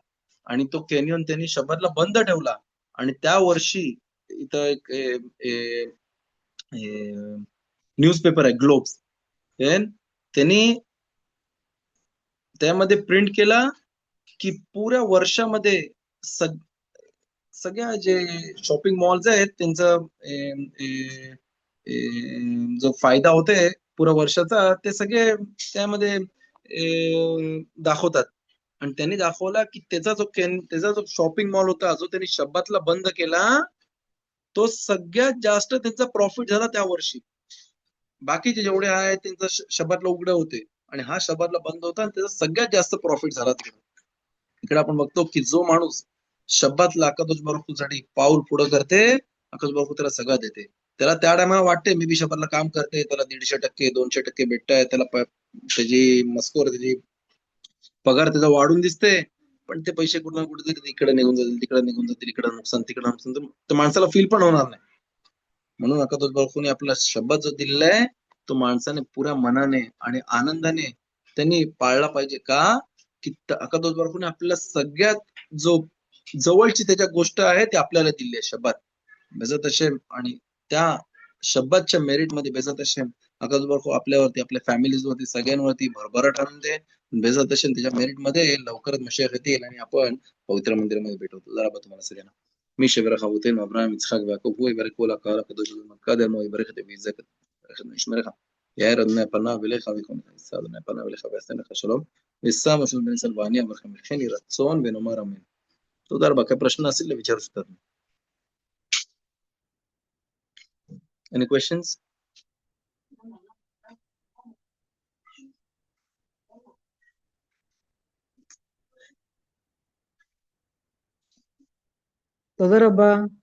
आणि तो कॅनियन त्यांनी शब्बातला बंद ठेवला. आणि त्या वर्षी इथं एक न्यूजपेपर आहे ग्लोब्स, त्यांनी त्यामध्ये प्रिंट केला की पुऱ्या वर्षामध्ये सगळ्या जे शॉपिंग मॉल्स आहेत त्यांचा जो फायदा होते पुऱ्या वर्षाचा, ते सगळे त्यामध्ये दाखवतात. आणि त्यांनी दाखवला की त्याचा जो शॉपिंग मॉल होता, जो त्यांनी शब्बातला बंद केला, तो सगळ्यात जास्त त्यांचा प्रॉफिट झाला त्या वर्षी. बाकीचे जेवढे आहेत त्यांचा शब्दातला उघडे होते आणि हा शब्दातला बंद होता आणि त्याचा सगळ्यात जास्त प्रॉफिट झाला तिकडे. इकडे आपण बघतो की जो माणूस शब्दातला अकादोष बरकूसाठी पाऊल पुढे करते, अकादोष बरकू त्याला सगळं देते. त्याला त्या टायमाला वाटते मी बी शब्दातला काम करते, त्याला 150% 200% भेटताय, त्याला त्याची मस्कोर त्याची पगार त्याचा वाढून दिसते, पण ते पैसे कुठं ना कुठेतरी इकडे निघून जातील, तिकडे निघून जातील, इकडे नुकसान तिकडे नुकसान, तर माणसाला फील पण होणार नाही. म्हणून अकादोष बरकूने आपला शब्द जो दिलाय तो माणसाने पुऱ्या मनाने आणि आनंदाने त्यांनी पाळला पाहिजे. का की अकादोष बरकूने आपल्याला सगळ्यात जो जवळची त्याच्या गोष्ट आहे ती आपल्याला दिली आहे शब्दात बेजत हशेम, आणि त्या शब्दाच्या मेरिट मध्ये बेजत हशेम अकादोष बरकू आपल्यावरती, आपल्या फॅमिलीज वरती, सगळ्यांवरती भरभराट आणून दे. बेजत हशेम त्याच्या मेरिट मध्ये लवकरच मशीह येतील आणि आपण पवित्र मंदिरामध्ये भेटू. जरा तुम्हाला सगळ्यांना מי שברך אבותינו אברהם יצחק ויעקב הוא יברך כל הקהל הקדוש הזה מקדם הוא יברך את ויזק את ישמרך יאר אדוני פניו אליך ויקום לך יישא אדוני פניו אליך ויעשה לך שלום ושם השם בן ישראל ואני אברכם וכן יהי רצון ונאמר אמן. תודה רבה. काही प्रश्न असतील तर विचारू शकतात. Any questions? תודה רבה.